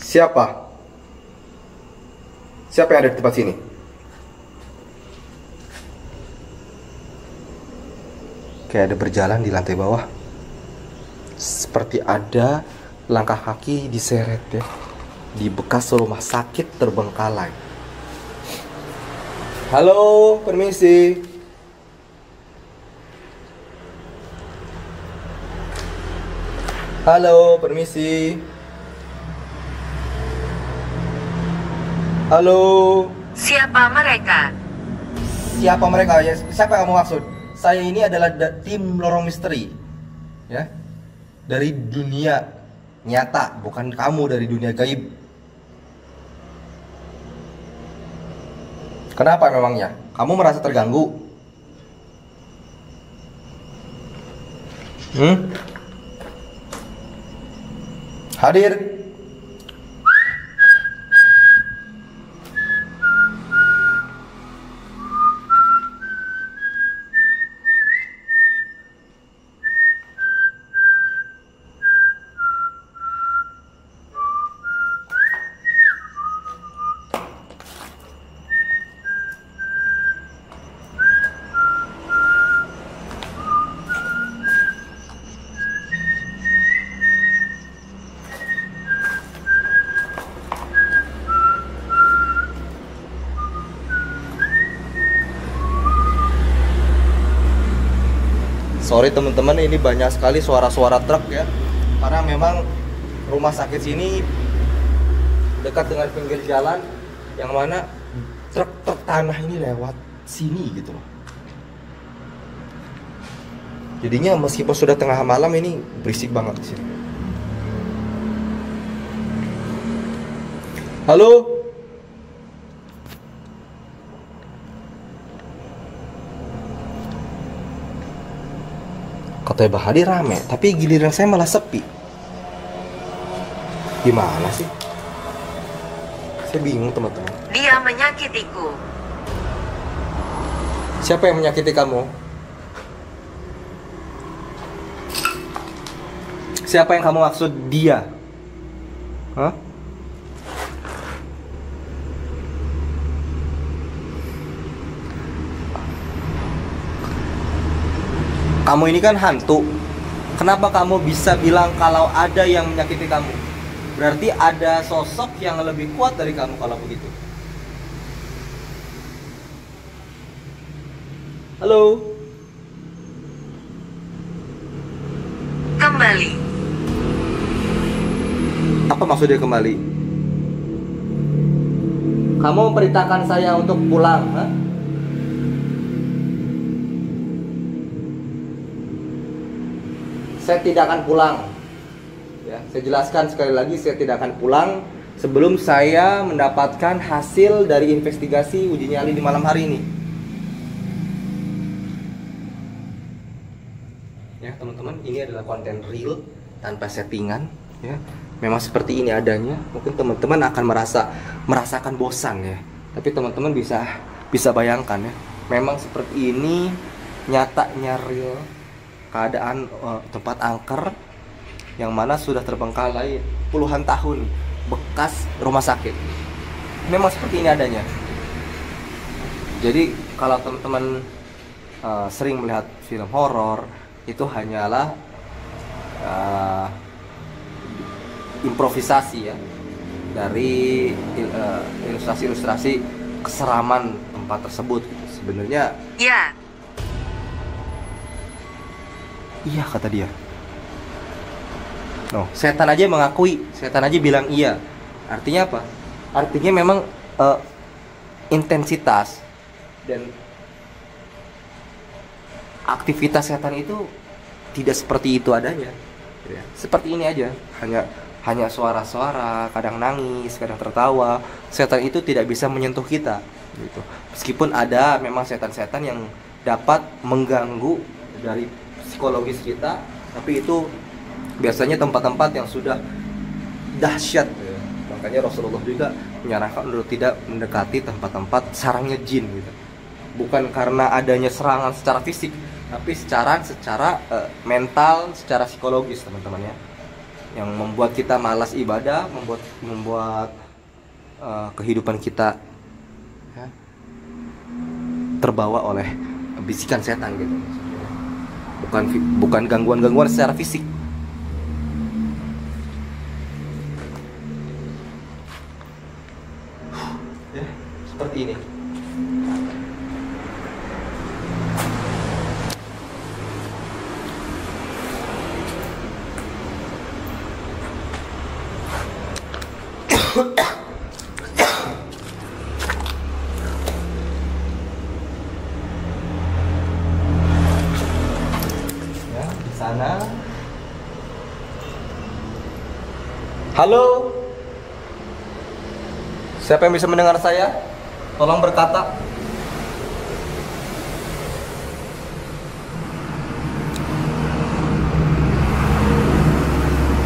Speaker 2: Siapa yang ada di tempat sini? Kayak ada berjalan di lantai bawah. Seperti ada langkah kaki diseret ya. Di bekas rumah sakit terbengkalai. Halo, permisi. Halo, permisi. Halo.
Speaker 3: Siapa mereka?
Speaker 2: Siapa mereka ya? Siapa yang kamu maksud? Saya ini adalah tim Lorong Misteri. Ya. Dari dunia nyata, bukan kamu dari dunia gaib. Kenapa memangnya? Kamu merasa terganggu? Hadir. Sorry teman-teman, ini banyak sekali suara-suara truk ya. Karena memang rumah sakit sini dekat dengan pinggir jalan, yang mana truk-truk tanah ini lewat sini gitu loh. Jadinya meskipun sudah tengah malam ini berisik banget di sini. Halo? Katanya Bang Hadi rame, tapi giliran saya malah sepi. Gimana sih? Saya bingung teman-teman.
Speaker 3: Dia menyakitiku.
Speaker 2: Siapa yang menyakiti kamu? Siapa yang kamu maksud dia? Hah? Kamu ini kan hantu. Kenapa kamu bisa bilang kalau ada yang menyakiti kamu? Berarti ada sosok yang lebih kuat dari kamu kalau begitu. Halo?
Speaker 3: Kembali.
Speaker 2: Apa maksudnya kembali? Kamu memperintahkan saya untuk pulang, ha? Saya tidak akan pulang. Ya, saya jelaskan sekali lagi, saya tidak akan pulang sebelum saya mendapatkan hasil dari investigasi uji nyali di malam hari ini. Ya, teman-teman, ini adalah konten real tanpa settingan, ya. Memang seperti ini adanya. Mungkin teman-teman akan merasakan bosan ya. Tapi teman-teman bisa bayangkan ya. Memang seperti ini nyatanya real keadaan tempat angker yang mana sudah terbengkalai puluhan tahun bekas rumah sakit. Memang seperti ini adanya. Jadi kalau teman-teman sering melihat film horor, itu hanyalah improvisasi ya dari ilustrasi-ilustrasi keseraman tempat tersebut. Sebenarnya
Speaker 3: Ya,
Speaker 2: iya kata dia. No, setan aja mengakui, setan aja bilang iya. Artinya apa? Artinya memang intensitas dan aktivitas setan itu tidak seperti itu adanya. Ya, seperti ini aja, hanya suara-suara, kadang nangis, kadang tertawa. Setan itu tidak bisa menyentuh kita, gitu. Meskipun ada memang setan-setan yang dapat mengganggu dari psikologis kita, tapi itu biasanya tempat-tempat yang sudah dahsyat ya. Makanya Rasulullah juga menyarankan untuk tidak mendekati tempat-tempat sarangnya jin gitu. Bukan karena adanya serangan secara fisik, tapi secara mental, secara psikologis teman-teman ya. Yang membuat kita malas ibadah, membuat kehidupan kita ya, terbawa oleh bisikan setan gitu. Bukan gangguan-gangguan secara fisik. Ya, seperti ini. Ya, di sana. Halo? Siapa yang bisa mendengar saya? Tolong berkata.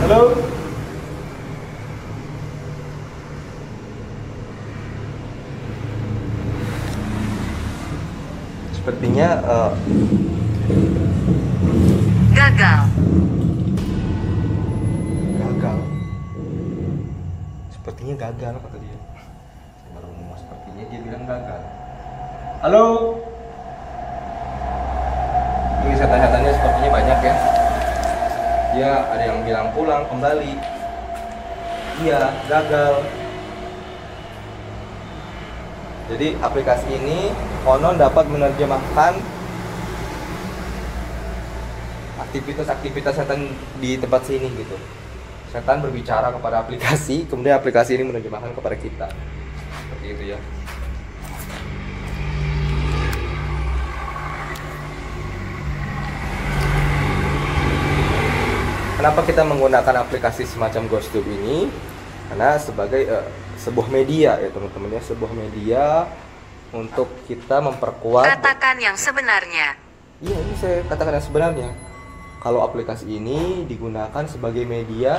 Speaker 2: Halo? Sepertinya
Speaker 3: gagal.
Speaker 2: gagal. Sepertinya gagal kata dia. Saya baru ngomong sepertinya, dia bilang gagal. Halo? Ini setan-setannya sepertinya banyak ya. Dia ada yang bilang pulang kembali. Iya, gagal. Jadi aplikasi ini konon dapat menerjemahkan aktivitas-aktivitas setan di tempat sini gitu. Setan berbicara kepada aplikasi, kemudian aplikasi ini menerjemahkan kepada kita. Seperti itu ya. Kenapa kita menggunakan aplikasi semacam GhostTube ini? Karena sebagai sebuah media ya teman-teman ya, sebuah media untuk kita memperkuat.
Speaker 3: Katakan yang sebenarnya.
Speaker 2: Iya, ini saya katakan yang sebenarnya. kalau aplikasi ini digunakan sebagai media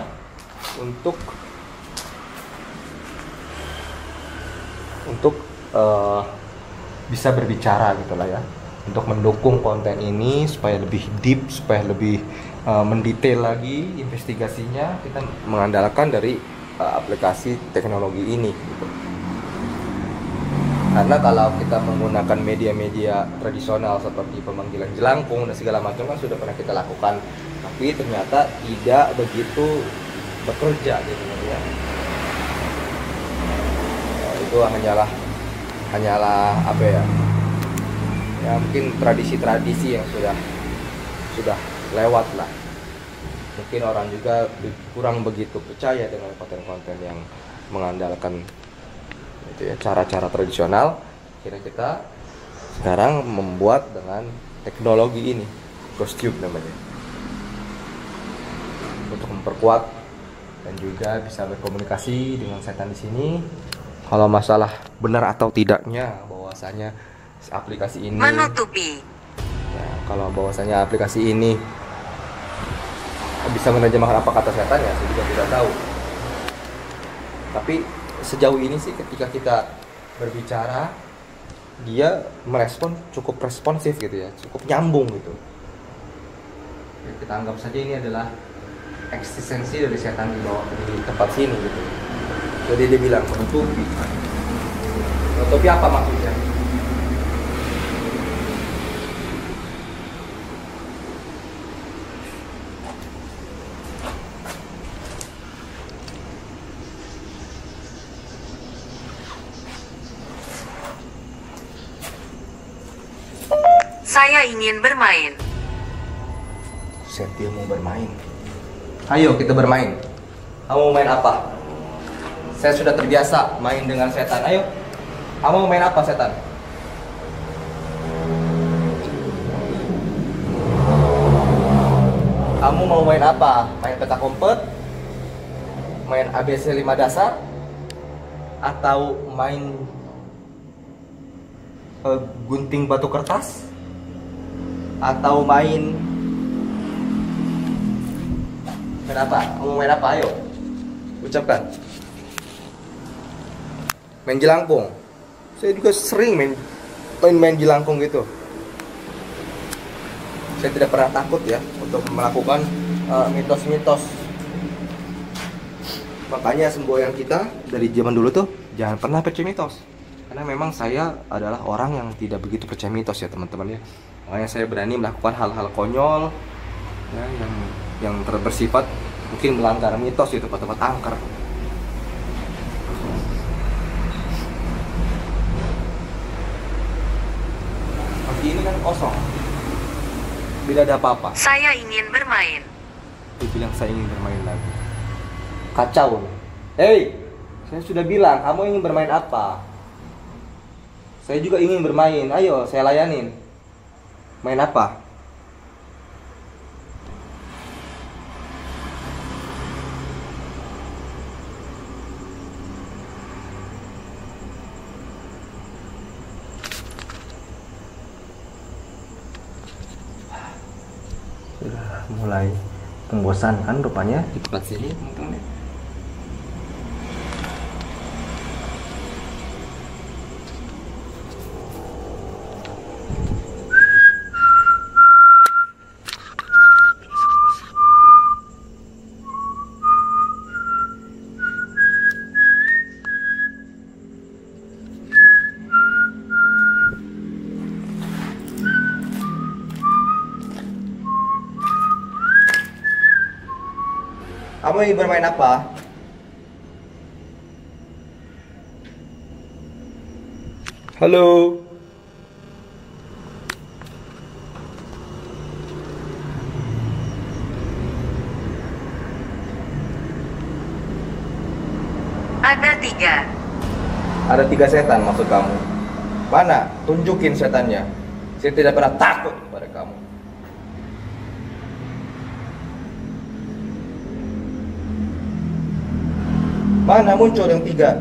Speaker 2: untuk bisa berbicara gitu lah ya, untuk mendukung konten ini supaya lebih deep, supaya lebih mendetail lagi investigasinya. Kita mengandalkan dari aplikasi teknologi ini gitu. Karena kalau kita menggunakan media-media tradisional seperti pemanggilan jelangkung dan segala macam kan sudah pernah kita lakukan, tapi ternyata tidak begitu bekerja gitu ya. Itu hanyalah apa ya? Ya mungkin tradisi-tradisi yang sudah lewat lah. Mungkin orang juga kurang begitu percaya dengan konten-konten yang mengandalkan itu ya, cara-cara tradisional. Kira kita sekarang membuat dengan teknologi ini, GhostTube namanya, untuk memperkuat dan juga bisa berkomunikasi dengan setan di sini. Kalau masalah benar atau tidaknya bahwasanya aplikasi ini
Speaker 3: Menutupi.
Speaker 2: ya, kalau bahwasanya aplikasi ini bisa menerjemahkan apa kata setan ya saya juga tidak tahu. Tapi sejauh ini sih ketika kita berbicara dia merespon cukup responsif gitu ya, cukup nyambung gitu. Kita anggap saja ini adalah eksistensi dari setan di bawah di tempat sini gitu. Jadi dia bilang menutupi. Menutupi apa maksudnya?
Speaker 3: Saya ingin bermain.
Speaker 2: Set, dia mau bermain. Ayo kita bermain. Kamu mau main apa? Saya sudah terbiasa main dengan setan. Ayo. Kamu mau main apa, setan? Kamu mau main apa? Main petak umpet? Main ABC 5 dasar? Atau main gunting batu kertas? Atau main apa? Kamu main apa? Ayo, ucapkan. Main jelangkung. Saya juga sering main jelangkung gitu. Saya tidak pernah takut ya untuk melakukan mitos-mitos. Makanya semboyan kita dari zaman dulu tuh jangan pernah percaya mitos. Karena memang saya adalah orang yang tidak begitu percaya mitos ya teman-teman ya. Makanya saya berani melakukan hal-hal konyol ya, yang bersifat mungkin melanggar mitos di tempat-tempat angker. Pagi ini kan kosong, tidak ada apa-apa.
Speaker 3: Saya ingin bermain.
Speaker 2: Dia bilang saya ingin bermain lagi. Kacau. Hei, saya sudah bilang kamu ingin bermain apa? Saya juga ingin bermain. Ayo, saya layanin. Main apa? Sudah mulai membosankan rupanya di tempat sini, teman-teman. Kamu ingin bermain apa? Halo.
Speaker 3: Ada 3.
Speaker 2: Ada 3 setan maksud kamu? Mana? Tunjukin setannya. Saya tidak pernah takut pada kamu. Mana muncul yang 3?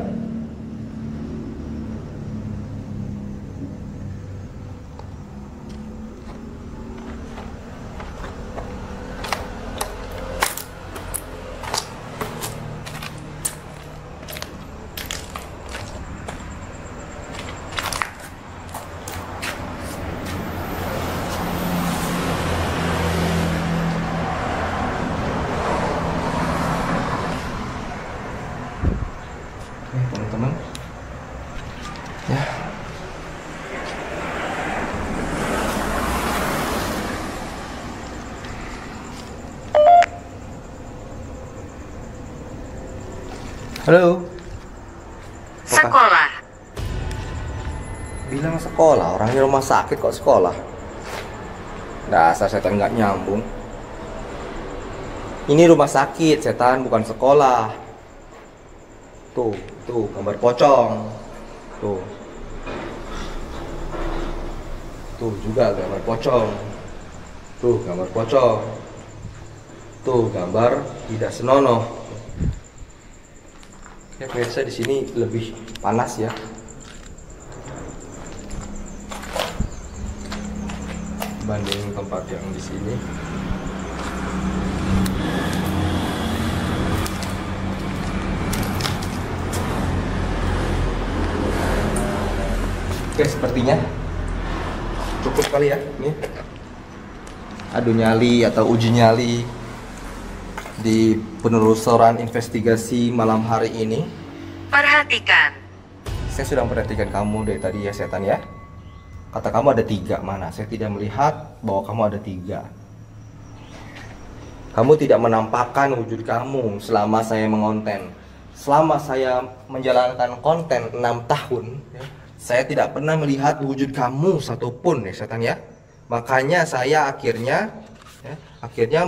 Speaker 2: Halo.
Speaker 3: Sekolah.
Speaker 2: Bilang sekolah, orang di rumah sakit kok sekolah. Dasar setan nggak nyambung. Ini rumah sakit, setan, bukan sekolah. Tuh gambar pocong. Tuh juga gambar pocong. Tuh gambar pocong. Tuh gambar tidak senonoh. Kayak biasa di sini lebih panas ya. Banding tempat yang di sini. Oke, sepertinya cukup kali ya ini. Adu nyali atau uji nyali di penelusuran investigasi malam hari ini.
Speaker 3: Perhatikan.
Speaker 2: Saya sudah memperhatikan kamu dari tadi ya setan ya. Kata kamu ada 3, mana? Saya tidak melihat bahwa kamu ada 3. Kamu tidak menampakkan wujud kamu selama saya mengonten. Selama saya menjalankan konten 6 tahun ya, saya tidak pernah melihat wujud kamu satupun ya setan ya. Makanya saya akhirnya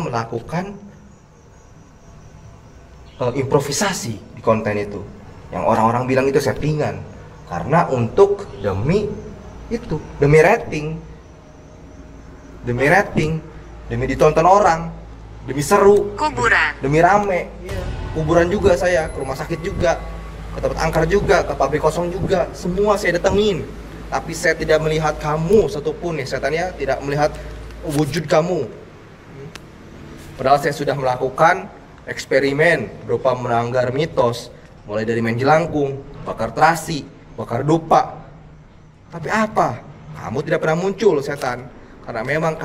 Speaker 2: melakukan improvisasi di konten itu. Yang orang-orang bilang itu settingan. Karena untuk demi rating, demi ditonton orang, demi seru,
Speaker 3: Kuburan.
Speaker 2: demi rame. Kuburan juga saya, ke rumah sakit juga, ke tempat angker juga, ke pabrik kosong juga, semua saya datengin. Tapi saya tidak melihat kamu satupun ya setan ya, tidak melihat wujud kamu. Padahal saya sudah melakukan eksperimen berupa melanggar mitos, mulai dari main jelangkung, bakar terasi, bakar dupa. Tapi apa? Kamu tidak pernah muncul setan. Karena memang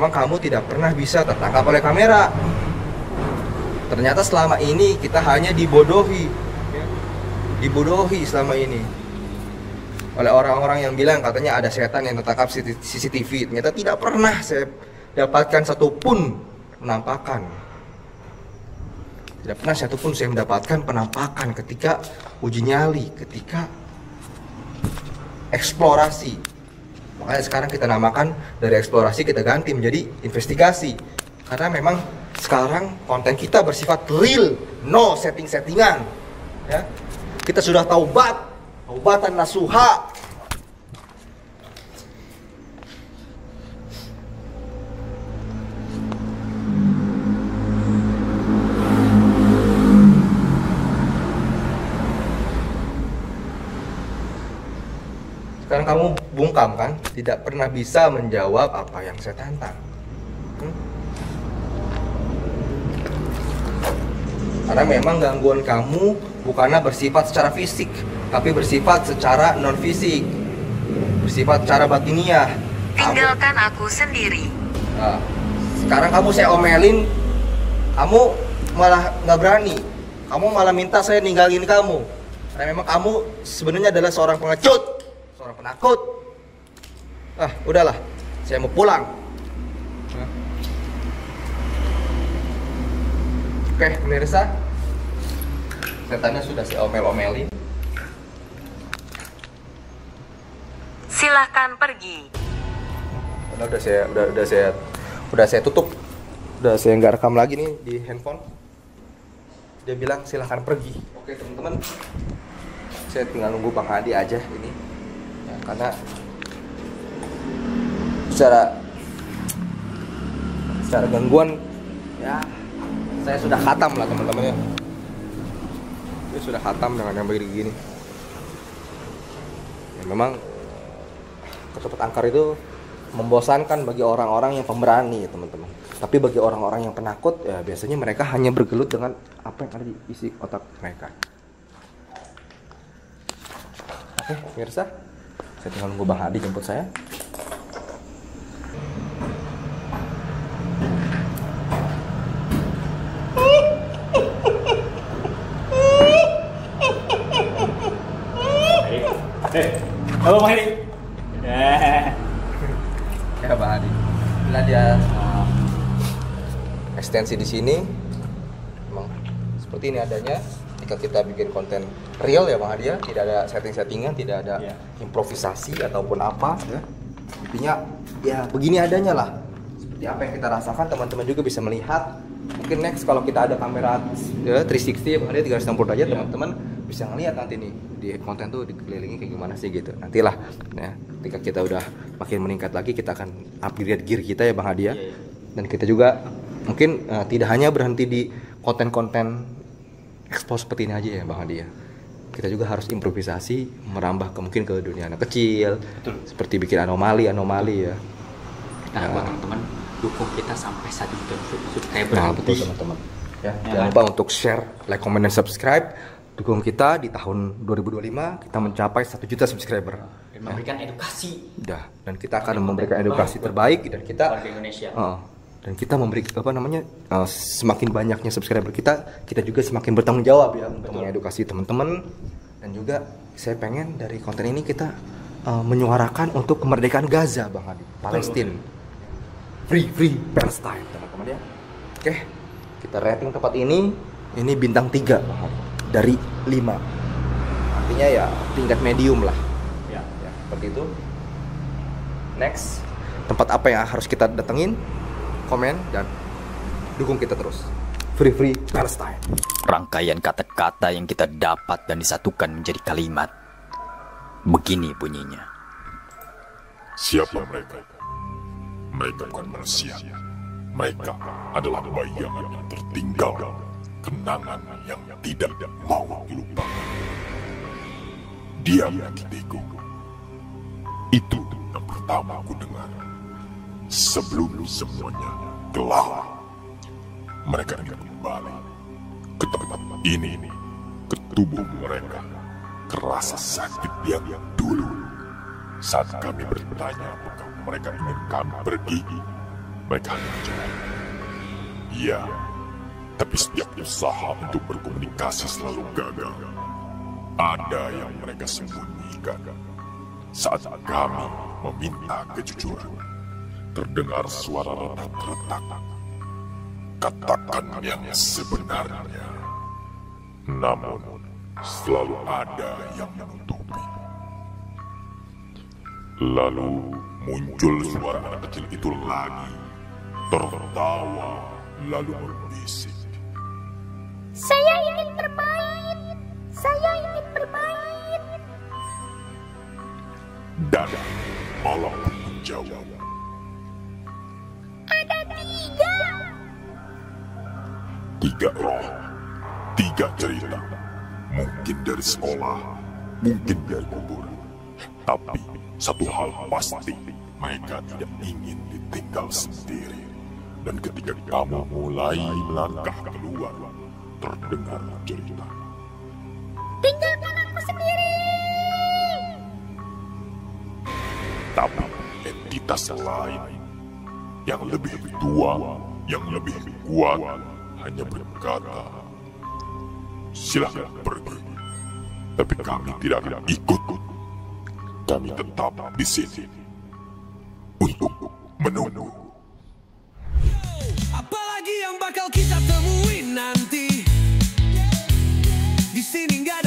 Speaker 2: kamu tidak pernah bisa tertangkap oleh kamera. Ternyata selama ini kita hanya dibodohi selama ini oleh orang-orang yang bilang katanya ada setan yang tertangkap CCTV. Ternyata tidak pernah saya dapatkan satupun penampakan. Tidak pernah satupun saya mendapatkan penampakan ketika uji nyali, ketika eksplorasi. Makanya sekarang kita namakan dari eksplorasi kita ganti menjadi investigasi. Karena memang sekarang konten kita bersifat real, no setting-settingan. Ya. Kita sudah taubatan nasuha. Sekarang kamu bungkam kan, tidak pernah bisa menjawab apa yang saya tantang. Karena memang gangguan kamu bukanlah bersifat secara fisik, tapi bersifat secara non fisik, bersifat secara batiniah.
Speaker 3: Tinggalkan aku sendiri.
Speaker 2: Nah, sekarang kamu saya omelin, kamu malah nggak berani, kamu malah minta saya ninggalin kamu. Karena memang kamu sebenarnya adalah seorang pengecut, seorang penakut. Udahlah, saya mau pulang. Oke, pemirsa, setannya sudah saya omel-omelin.
Speaker 3: Silahkan pergi.
Speaker 2: Udah saya tutup, udah saya nggak rekam lagi nih di handphone. Dia bilang silahkan pergi. Oke teman-teman, saya tinggal nunggu Bang Hadi aja ini, ya, karena secara gangguan ya. Saya sudah khatam lah teman-teman ya. Saya sudah khatam dengan yang begini-gini. Ya, memang ke tempat angker itu membosankan bagi orang-orang yang pemberani ya teman-teman. Tapi bagi orang-orang yang penakut ya biasanya mereka hanya bergelut dengan apa yang ada di isi otak mereka. Oke, pemirsa, saya tinggal nunggu Bang Hadi jemput saya.
Speaker 1: Halo Bang Hadi.
Speaker 2: Ya Bang Hadi. Bila dia ekstensi di sini, emang seperti ini adanya. Ketika kita bikin konten real ya Bang Hadi ya, tidak ada setting-settingan, tidak ada improvisasi ataupun apa ya. Intinya ya begini adanya lah. Seperti apa yang kita rasakan, teman-teman juga bisa melihat. Mungkin next kalau kita ada kamera 360 ya Bang Hadi, 360 derajat, teman-teman bisa ngelihat nanti nih di konten tuh dikelilingi kayak gimana sih gitu. Nantilah ya, ketika kita udah makin meningkat lagi, kita akan upgrade gear kita ya Bang Hadi ya. Dan kita juga mungkin tidak hanya berhenti di konten-konten expose seperti ini aja ya Bang Hadi ya. Kita juga harus improvisasi, merambah mungkin ke dunia anak kecil.
Speaker 1: Betul.
Speaker 2: Seperti bikin anomali ya.
Speaker 1: Nah, buat teman-teman, dukung kita sampai 1 juta subscriber.
Speaker 2: Nah, betul teman-teman. Ya, jangan lupa untuk share, like, comment, dan subscribe. Dukung kita di tahun 2025 kita mencapai 1 juta subscriber.
Speaker 1: Dan memberikan edukasi.
Speaker 2: Dan kita akan memberikan edukasi terbaik dan kita
Speaker 1: warga Indonesia.
Speaker 2: Dan kita memberi semakin banyaknya subscriber kita juga semakin bertanggung jawab ya untuk mengedukasi teman-teman. Dan juga saya pengen dari konten ini kita menyuarakan untuk kemerdekaan Gaza Bang Hadi, Palestina. Free Palestine teman-teman ya. Oke, kita rating tempat ini bintang 3 Bang Hadi dari 5. Artinya ya tingkat medium lah. Ya, seperti itu. Next, tempat apa yang harus kita datengin? Komen dan dukung kita terus. Free Palestine.
Speaker 1: Rangkaian kata-kata yang kita dapat dan disatukan menjadi kalimat. Begini bunyinya.
Speaker 9: Siapa mereka? Mereka bukan manusia. Mereka adalah bayangan yang tertinggal, kenangan yang tidak mau dilupakan. Dia menyakitiku. Itu yang pertama aku dengar. Sebelum semuanya gelap, mereka ingin kembali ke tempat ini, ke tubuh mereka, ke rasa sakit yang dulu. Saat kami bertanya apakah mereka ingin kami pergi, mereka hanya menjawab, iya, tapi setiap usaha untuk berkomunikasi selalu gagal. Ada yang mereka sembunyikan. Saat kami meminta kejujuran, terdengar suara retak-retak. Katakan yang sebenarnya. Namun, selalu ada yang menutupi. Lalu muncul suara anak kecil itu lagi. Tertawa, lalu berbisik.
Speaker 10: Saya ingin bermain. Saya ingin bermain.
Speaker 9: Dan malam pun menjawab.
Speaker 10: Ada
Speaker 9: 3 roh, 3 cerita. Mungkin dari sekolah, mungkin dari kuburan. Tapi satu hal pasti, mereka tidak ingin ditinggal sendiri. Dan ketika kamu mulai melangkah keluar, terdengar cerita.
Speaker 10: Tinggalkan aku sendiri.
Speaker 9: Tapi entitas lain yang lebih tua, yang lebih kuat, hanya berkata, silakan pergi. Tapi kami tidak akan ikut. Kami tetap di sini untuk menunggu.
Speaker 4: Apalagi yang bakal kita temuin nanti. Di sini nggak ada